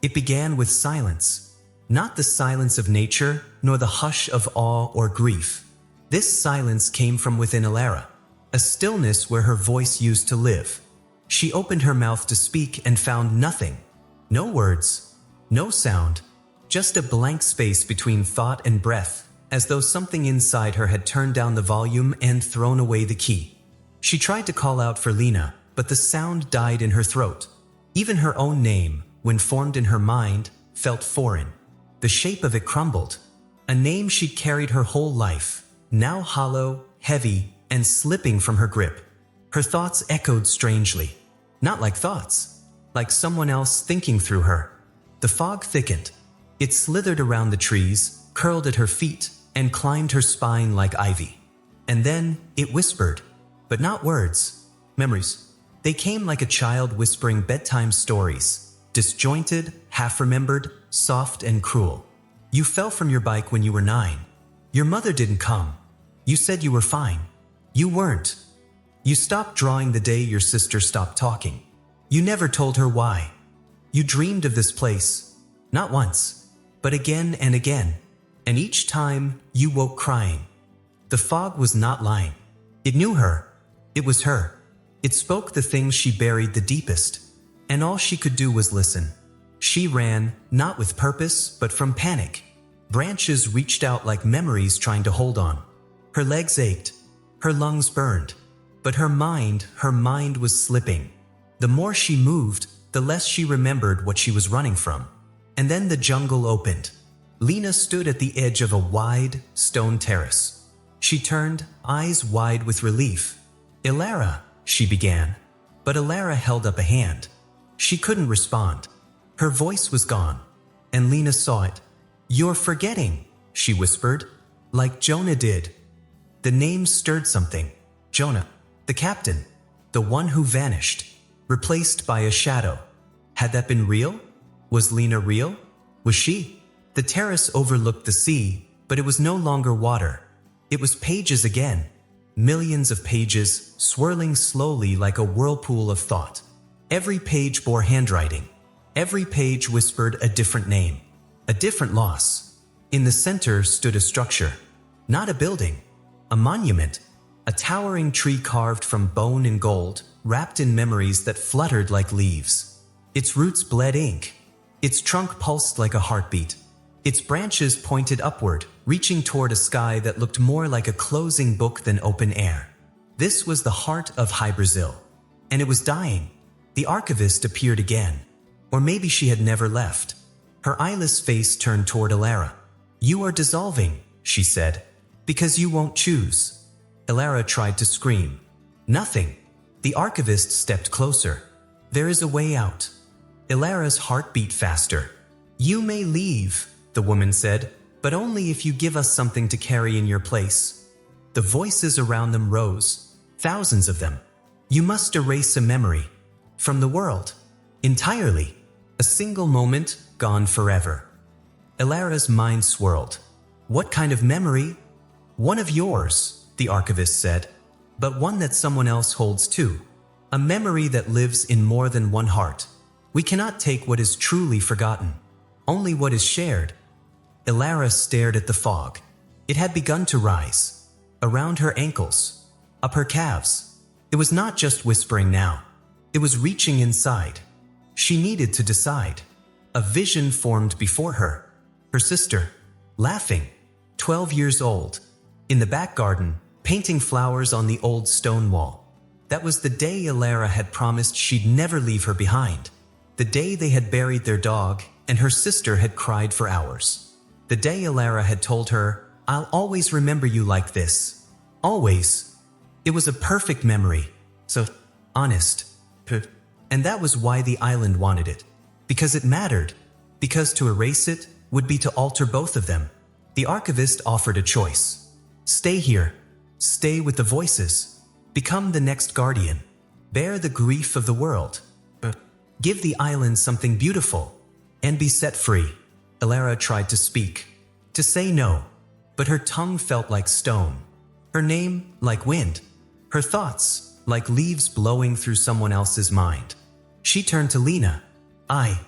It began with silence, not the silence of nature, nor the hush of awe or grief. This silence came from within Elara, a stillness where her voice used to live. She opened her mouth to speak and found nothing. No words, no sound, just a blank space between thought and breath, as though something inside her had turned down the volume and thrown away the key. She tried to call out for Lena, but the sound died in her throat. Even her own name, when formed in her mind, felt foreign. The shape of it crumbled. A name she'd carried her whole life, now hollow, heavy, and slipping from her grip. Her thoughts echoed strangely. Not like thoughts, like someone else thinking through her. The fog thickened. It slithered around the trees, curled at her feet, and climbed her spine like ivy. And then it whispered, but not words, memories. They came like a child whispering bedtime stories, disjointed, half-remembered, soft and cruel. You fell from your bike when you were 9. Your mother didn't come. You said you were fine. You weren't. You stopped drawing the day your sister stopped talking. You never told her why. You dreamed of this place, not once, but again and again, and each time you woke crying. The fog was not lying. It knew her. It was her. It spoke the things she buried the deepest, and all she could do was listen. She ran, not with purpose, but from panic. Branches reached out like memories trying to hold on. Her legs ached. Her lungs burned. But her mind was slipping. The more she moved, the less she remembered what she was running from. And then the jungle opened. Lena stood at the edge of a wide, stone terrace. She turned, eyes wide with relief. "Elara," she began. But Elara held up a hand. She couldn't respond. Her voice was gone. And Lena saw it. "You're forgetting," she whispered, like Jonah did. The name stirred something. Jonah, the captain, the one who vanished, replaced by a shadow. Had that been real? Was Lena real? Was she? The terrace overlooked the sea, but it was no longer water. It was pages again. Millions of pages, swirling slowly like a whirlpool of thought. Every page bore handwriting. Every page whispered a different name, a different loss. In the center stood a structure. Not a building, a monument. A towering tree carved from bone and gold, wrapped in memories that fluttered like leaves. Its roots bled ink. Its trunk pulsed like a heartbeat. Its branches pointed upward, reaching toward a sky that looked more like a closing book than open air. This was the heart of Hy-Brasil. And it was dying. The archivist appeared again. Or maybe she had never left. Her eyeless face turned toward Elara. "You are dissolving," she said, "because you won't choose." Elara tried to scream. Nothing. The archivist stepped closer. "There is a way out." Elara's heart beat faster. "You may leave," the woman said, "but only if you give us something to carry in your place." The voices around them rose, thousands of them. "You must erase a memory. From the world. Entirely. A single moment, gone forever." Elara's mind swirled. "What kind of memory?" "One of yours," the archivist said, "but one that someone else holds too. A memory that lives in more than one heart. We cannot take what is truly forgotten, only what is shared." Elara stared at the fog. It had begun to rise. Around her ankles, up her calves. It was not just whispering now. It was reaching inside, She needed to decide. A vision formed before her. Her sister, laughing, 12 years old, in the back garden, painting flowers on the old stone wall. That was the day Elara had promised she'd never leave her behind. The day they had buried their dog, and her sister had cried for hours. The day Elara had told her, "I'll always remember you like this. Always." It was a perfect memory. So honest. And that was why the island wanted it. Because it mattered. Because to erase it would be to alter both of them. The archivist offered a choice. Stay here. Stay with the voices. Become the next guardian. Bear the grief of the world. Give the island something beautiful. And be set free. Elara tried to speak. To say no. But her tongue felt like stone. Her name like wind. Her thoughts like leaves blowing through someone else's mind. She turned to Lena. I.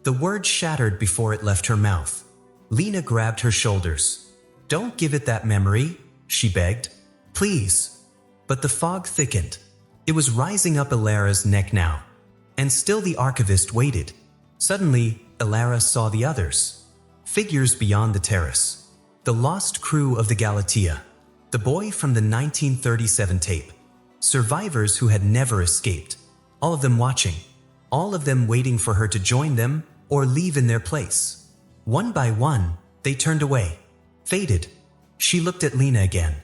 The word shattered before it left her mouth. Lena grabbed her shoulders. Don't give it that memory, she begged. Please. But the fog thickened. It was rising up Elara's neck now. And still the archivist waited. Suddenly, Elara saw the others. Figures beyond the terrace. The lost crew of the Galatea. The boy from the 1937 tape. Survivors who had never escaped. All of them watching. All of them waiting for her to join them or leave in their place. One by one, they turned away. Faded. She looked at Lena again.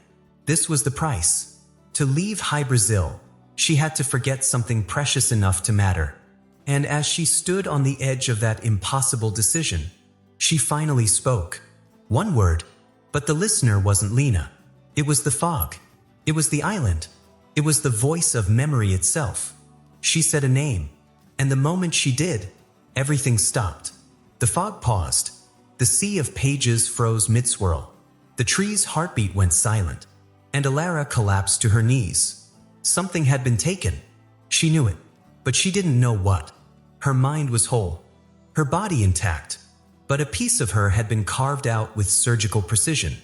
This was the price. To leave Hy-Brasil, she had to forget something precious enough to matter. And as she stood on the edge of that impossible decision, she finally spoke. One word, but the listener wasn't Lena. It was the fog. It was the island. It was the voice of memory itself. She said a name, and the moment she did, everything stopped. The fog paused. The sea of pages froze mid-swirl. The tree's heartbeat went silent, and Elara collapsed to her knees. Something had been taken. She knew it, but she didn't know what. Her mind was whole, her body intact, but a piece of her had been carved out with surgical precision.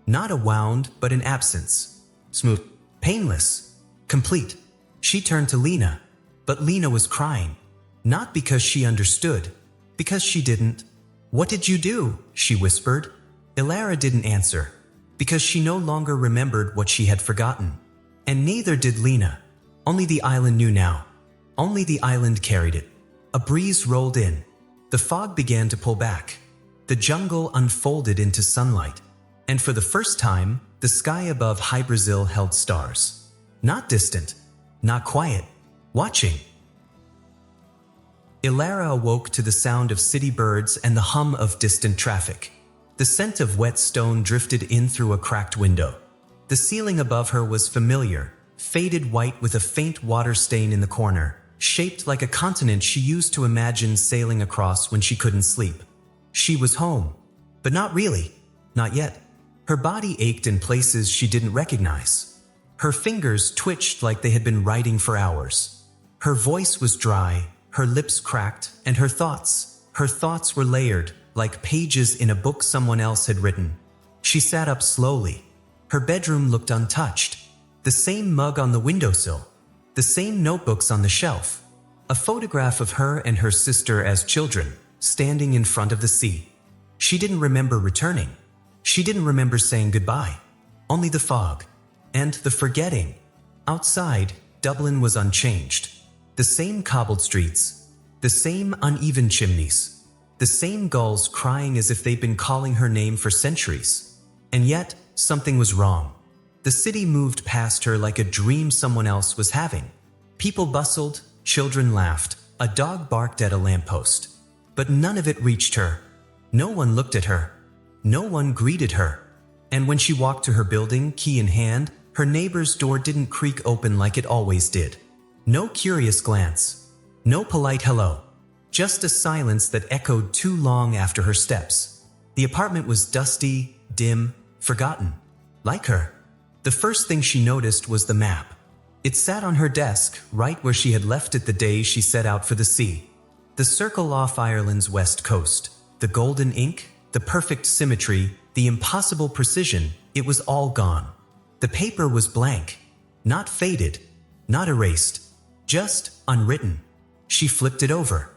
Not a wound, but an absence. Smooth, painless, complete. She turned to Lena, but Lena was crying. Not because she understood, because she didn't. What did you do? She whispered. Elara didn't answer, because she no longer remembered what she had forgotten. And neither did Lena. Only the island knew now. Only the island carried it. A breeze rolled in. The fog began to pull back. The jungle unfolded into sunlight. And for the first time, the sky above Hy-Brasil held stars. Not distant, not quiet, watching. Elara awoke to the sound of city birds and the hum of distant traffic. The scent of wet stone drifted in through a cracked window. The ceiling above her was familiar, faded white with a faint water stain in the corner, shaped like a continent she used to imagine sailing across when she couldn't sleep. She was home, but not really, not yet. Her body ached in places she didn't recognize. Her fingers twitched like they had been writing for hours. Her voice was dry, her lips cracked, and her thoughts were layered, like pages in a book someone else had written. She sat up slowly. Her bedroom looked untouched. The same mug on the windowsill. The same notebooks on the shelf. A photograph of her and her sister as children, standing in front of the sea. She didn't remember returning. She didn't remember saying goodbye. Only the fog. And the forgetting. Outside, Dublin was unchanged. The same cobbled streets. The same uneven chimneys. The same gulls crying as if they'd been calling her name for centuries. And yet, something was wrong. The city moved past her like a dream someone else was having. People bustled, children laughed, a dog barked at a lamppost. But none of it reached her. No one looked at her. No one greeted her. And when she walked to her building, key in hand, her neighbor's door didn't creak open like it always did. No curious glance. No polite hello. Just a silence that echoed too long after her steps. The apartment was dusty, dim, forgotten. Like her. The first thing she noticed was the map. It sat on her desk, right where she had left it the day she set out for the sea. The circle off Ireland's west coast. The golden ink, the perfect symmetry, the impossible precision, it was all gone. The paper was blank. Not faded. Not erased. Just unwritten. She flipped it over.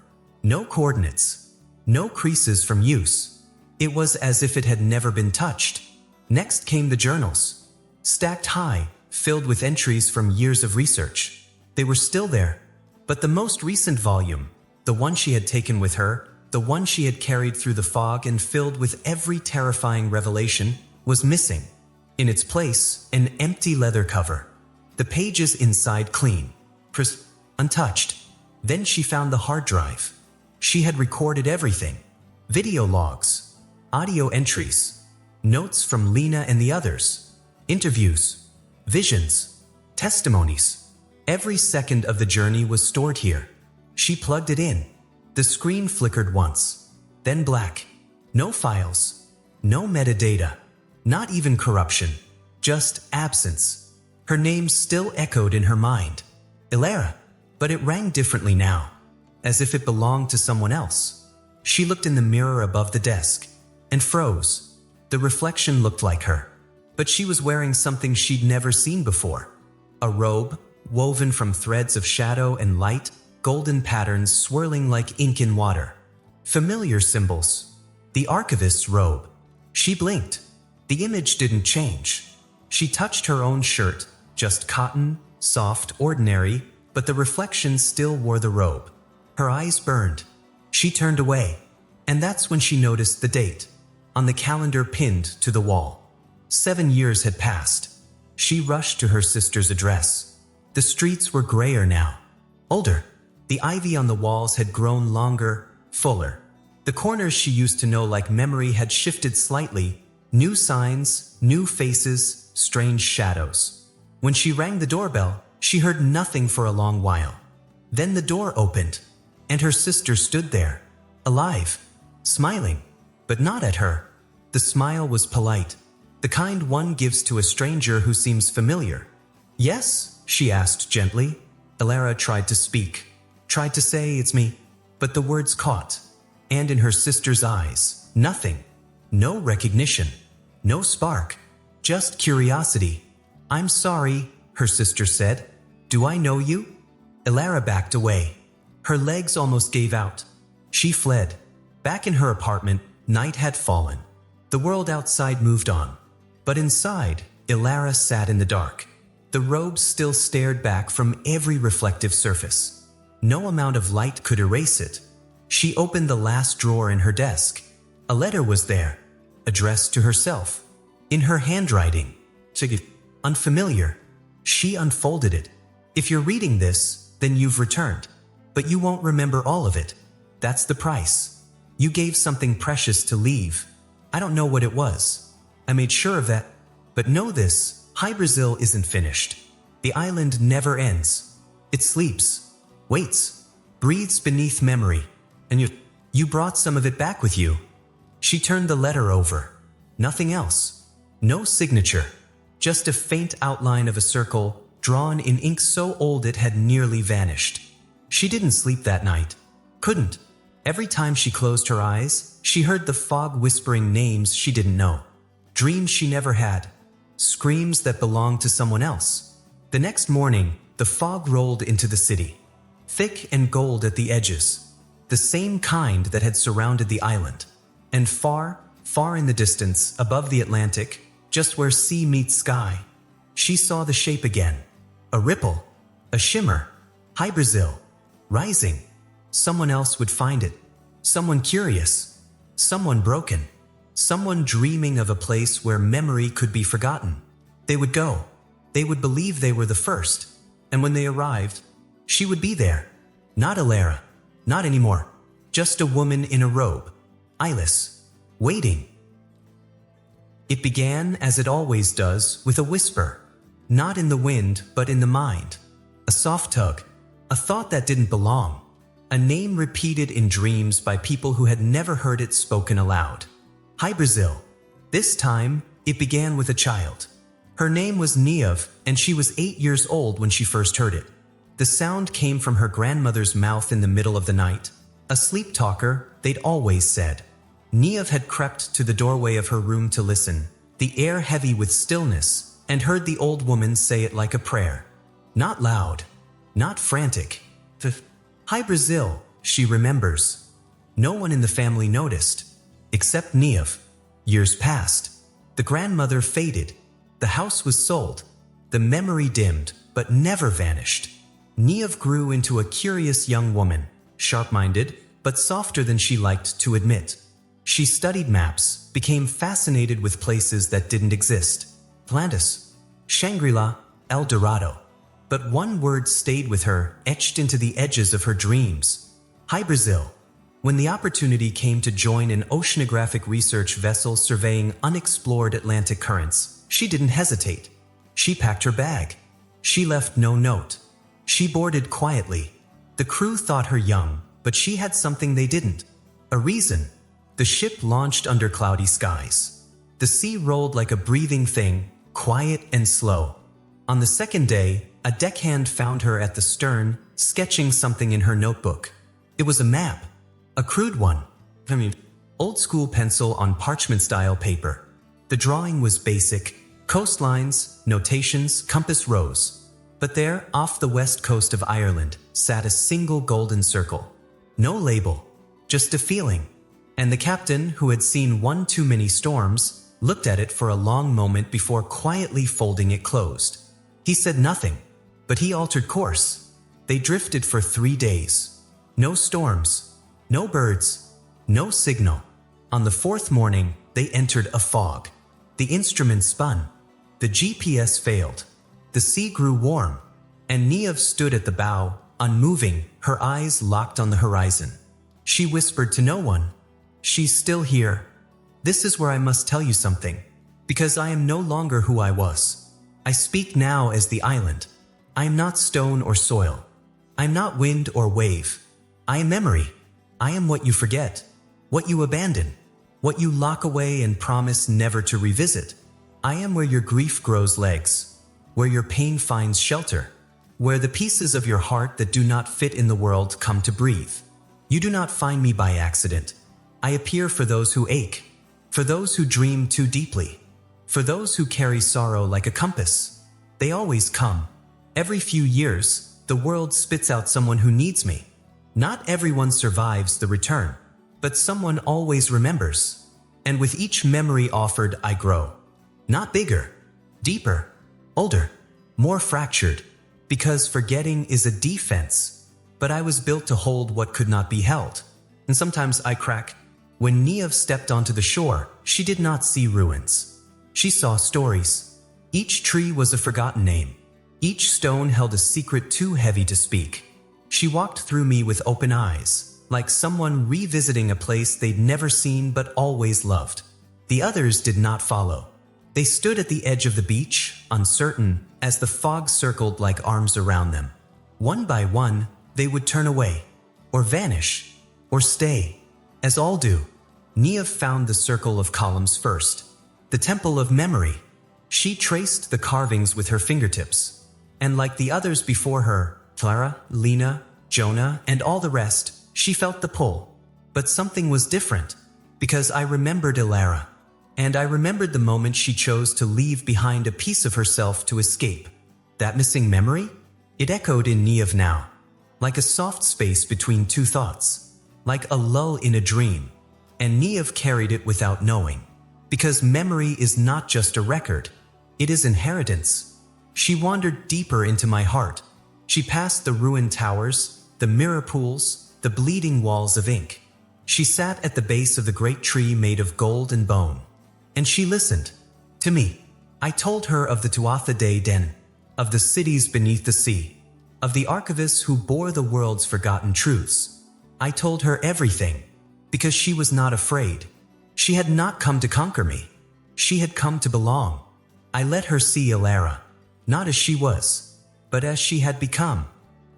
No coordinates. No creases from use. It was as if it had never been touched. Next came the journals. Stacked high, filled with entries from years of research. They were still there, but the most recent volume, the one she had taken with her, the one she had carried through the fog and filled with every terrifying revelation, was missing. In its place, an empty leather cover. The pages inside clean, crisp, untouched. Then she found the hard drive. She had recorded everything. Video logs, audio entries, notes from Lena and the others, interviews, visions, testimonies. Every second of the journey was stored here. She plugged it in. The screen flickered once, then black. No files, no metadata, not even corruption, just absence. Her name still echoed in her mind. Elara, but it rang differently now, as if it belonged to someone else. She looked in the mirror above the desk and froze. The reflection looked like her, but she was wearing something she'd never seen before. A robe, woven from threads of shadow and light, golden patterns swirling like ink in water. Familiar symbols. The archivist's robe. She blinked. The image didn't change. She touched her own shirt, just cotton, soft, ordinary, but the reflection still wore the robe. Her eyes burned. She turned away, and that's when she noticed the date, on the calendar pinned to the wall. 7 years had passed. She rushed to her sister's address. The streets were grayer now, older. The ivy on the walls had grown longer, fuller. The corners she used to know like memory had shifted slightly. New signs, new faces, strange shadows. When she rang the doorbell, she heard nothing for a long while. Then the door opened, and her sister stood there, alive, smiling, but not at her. The smile was polite, the kind one gives to a stranger who seems familiar. "Yes?" she asked gently. Elara tried to speak, tried to say, "It's me," but the words caught. And in her sister's eyes, nothing. No recognition, no spark, just curiosity. "I'm sorry," her sister said. "Do I know you?" Elara backed away. Her legs almost gave out. She fled. Back in her apartment, night had fallen. The world outside moved on. But inside, Elara sat in the dark. The robe still stared back from every reflective surface. No amount of light could erase it. She opened the last drawer in her desk. A letter was there, addressed to herself. In her handwriting. Unfamiliar. She unfolded it. "If you're reading this, then you've returned. But you won't remember all of it. That's the price. You gave something precious to leave. I don't know what it was. I made sure of that. But know this, Hy-Brasil isn't finished. The island never ends. It sleeps, waits, breathes beneath memory. And you brought some of it back with you." She turned the letter over. Nothing else. No signature. Just a faint outline of a circle, drawn in ink so old it had nearly vanished. She didn't sleep that night. Couldn't. Every time she closed her eyes, she heard the fog whispering names she didn't know. Dreams she never had. Screams that belonged to someone else. The next morning, the fog rolled into the city. Thick and gold at the edges. The same kind that had surrounded the island. And far, far in the distance, above the Atlantic, just where sea meets sky, she saw the shape again. A ripple. A shimmer. Hy-Brasil. Rising. Someone else would find it. Someone curious. Someone broken. Someone dreaming of a place where memory could be forgotten. They would go. They would believe they were the first. And when they arrived, she would be there. Not Elara. Not anymore. Just a woman in a robe. Eyeless. Waiting. It began, as it always does, with a whisper. Not in the wind, but in the mind. A soft tug. A thought that didn't belong. A name repeated in dreams by people who had never heard it spoken aloud. Hy-Brasil. This time, it began with a child. Her name was Niev, and she was 8 years old when she first heard it. The sound came from her grandmother's mouth in the middle of the night. A sleep talker, they'd always said. Niev had crept to the doorway of her room to listen, the air heavy with stillness, and heard the old woman say it like a prayer. Not loud, not frantic. Hy-Brasil, she remembers. No one in the family noticed, except Niev. Years passed. The grandmother faded. The house was sold. The memory dimmed, but never vanished. Niev grew into a curious young woman, sharp-minded, but softer than she liked to admit. She studied maps, became fascinated with places that didn't exist. Atlantis, Shangri-La, El Dorado. But one word stayed with her, etched into the edges of her dreams. Hy-Brasil. When the opportunity came to join an oceanographic research vessel surveying unexplored Atlantic currents, she didn't hesitate. She packed her bag. She left no note. She boarded quietly. The crew thought her young, but she had something they didn't. A reason. The ship launched under cloudy skies. The sea rolled like a breathing thing, quiet and slow. On the second day, a deckhand found her at the stern, sketching something in her notebook. It was a map. A crude one. Old-school pencil on parchment-style paper. The drawing was basic. Coastlines, notations, compass rose. But there, off the west coast of Ireland, sat a single golden circle. No label. Just a feeling. And the captain, who had seen one too many storms, looked at it for a long moment before quietly folding it closed. He said nothing, but he altered course. They drifted for 3 days. No storms, no birds, no signal. On the 4th morning, they entered a fog. The instrument spun. The GPS failed. The sea grew warm, and Niev stood at the bow, unmoving, her eyes locked on the horizon. She whispered to no one, "She's still here. This is where I must tell you something, because I am no longer who I was. I speak now as the island. I am not stone or soil. I am not wind or wave. I am memory. I am what you forget, what you abandon, what you lock away and promise never to revisit. I am where your grief grows legs, where your pain finds shelter, where the pieces of your heart that do not fit in the world come to breathe. You do not find me by accident. I appear for those who ache, for those who dream too deeply, for those who carry sorrow like a compass. They always come. Every few years, the world spits out someone who needs me. Not everyone survives the return, but someone always remembers. And with each memory offered, I grow. Not bigger, deeper, older, more fractured, because forgetting is a defense. But I was built to hold what could not be held. And sometimes I crack. When Niev stepped onto the shore, she did not see ruins. She saw stories. Each tree was a forgotten name. Each stone held a secret too heavy to speak. She walked through me with open eyes, like someone revisiting a place they'd never seen but always loved. The others did not follow. They stood at the edge of the beach, uncertain, as the fog circled like arms around them. One by one, they would turn away, or vanish, or stay, as all do. Niev found the circle of columns first, the temple of memory. She traced the carvings with her fingertips, and like the others before her, Clara, Lena, Jonah, and all the rest, she felt the pull. But something was different, because I remembered Elara, and I remembered the moment she chose to leave behind a piece of herself to escape. That missing memory? It echoed in Niev now, like a soft space between two thoughts, like a lull in a dream. And Niev carried it without knowing, because memory is not just a record, it is inheritance. She wandered deeper into my heart. She passed the ruined towers, the mirror pools, the bleeding walls of ink. She sat at the base of the great tree made of gold and bone. And she listened to me. I told her of the Tuatha De Den, of the cities beneath the sea, of the archivists who bore the world's forgotten truths. I told her everything, because she was not afraid. She had not come to conquer me. She had come to belong. I let her see Elara, not as she was, but as she had become.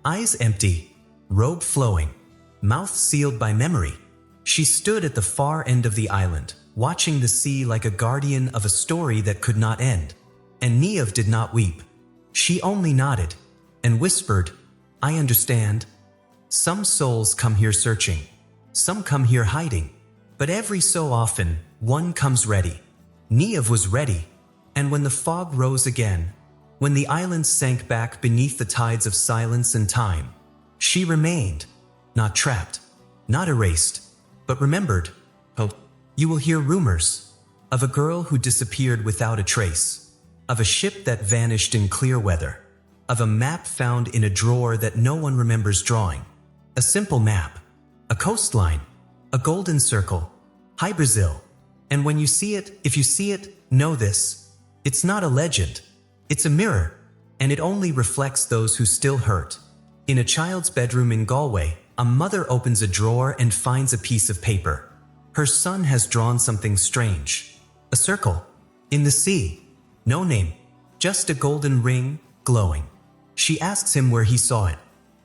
Eyes empty, robe flowing, mouth sealed by memory. She stood at the far end of the island, watching the sea like a guardian of a story that could not end. And Niev did not weep. She only nodded and whispered, "I understand. Some souls come here searching. Some come here hiding. But every so often, one comes ready." Niev was ready. And when the fog rose again, when the island sank back beneath the tides of silence and time, she remained. not trapped, not erased, but remembered. Oh, you will hear rumors of a girl who disappeared without a trace, of a ship that vanished in clear weather, of a map found in a drawer that no one remembers drawing. A simple map, a coastline, a golden circle, Hy-Brasil. And when you see it, if you see it, know this: it's not a legend, it's a mirror, and it only reflects those who still hurt. In a child's bedroom in Galway, a mother opens a drawer and finds a piece of paper. Her son has drawn something strange. A circle. In the sea. No name. Just a golden ring, glowing. She asks him where he saw it.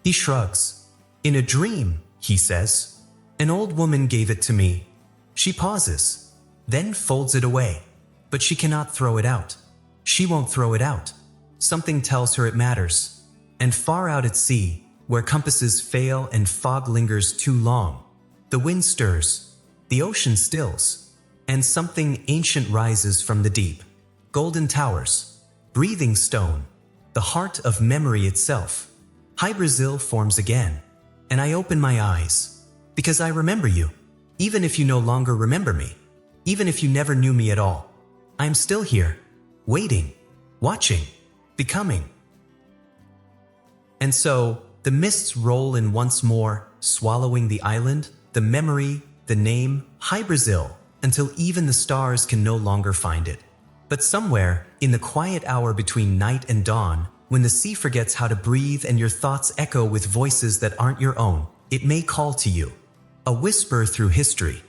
He shrugs. In a dream, he says. An old woman gave it to me. She pauses, then folds it away. But she cannot throw it out. She won't throw it out. Something tells her it matters. And far out at sea, where compasses fail and fog lingers too long, the wind stirs, the ocean stills, and something ancient rises from the deep. Golden towers, breathing stone, the heart of memory itself. Hy-Brasil forms again, and I open my eyes, because I remember you, even if you no longer remember me, even if you never knew me at all. I am still here, waiting, watching, becoming. And so, the mists roll in once more, swallowing the island, the memory, the name, Hy-Brasil, until even the stars can no longer find it. But somewhere, in the quiet hour between night and dawn, when the sea forgets how to breathe and your thoughts echo with voices that aren't your own, it may call to you. A whisper through history,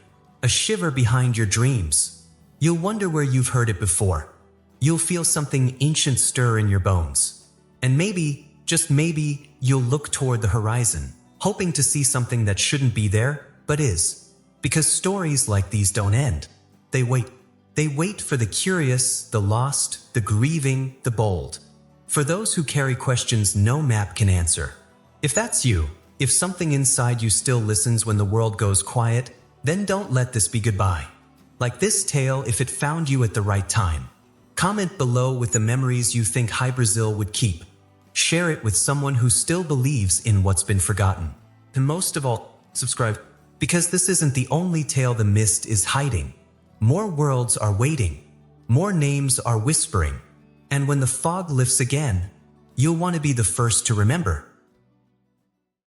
a shiver behind your dreams. You'll wonder where you've heard it before. You'll feel something ancient stir in your bones. And maybe, just maybe, you'll look toward the horizon, hoping to see something that shouldn't be there, but is. Because stories like these don't end. They wait. They wait for the curious, the lost, the grieving, the bold. For those who carry questions no map can answer. If that's you, if something inside you still listens when the world goes quiet, then don't let this be goodbye. Like this tale, if it found you at the right time. Comment below with the memories you think Hy-Brasil would keep. Share it with someone who still believes in what's been forgotten. And most of all, subscribe. Because this isn't the only tale the mist is hiding. More worlds are waiting. More names are whispering. And when the fog lifts again, you'll want to be the first to remember.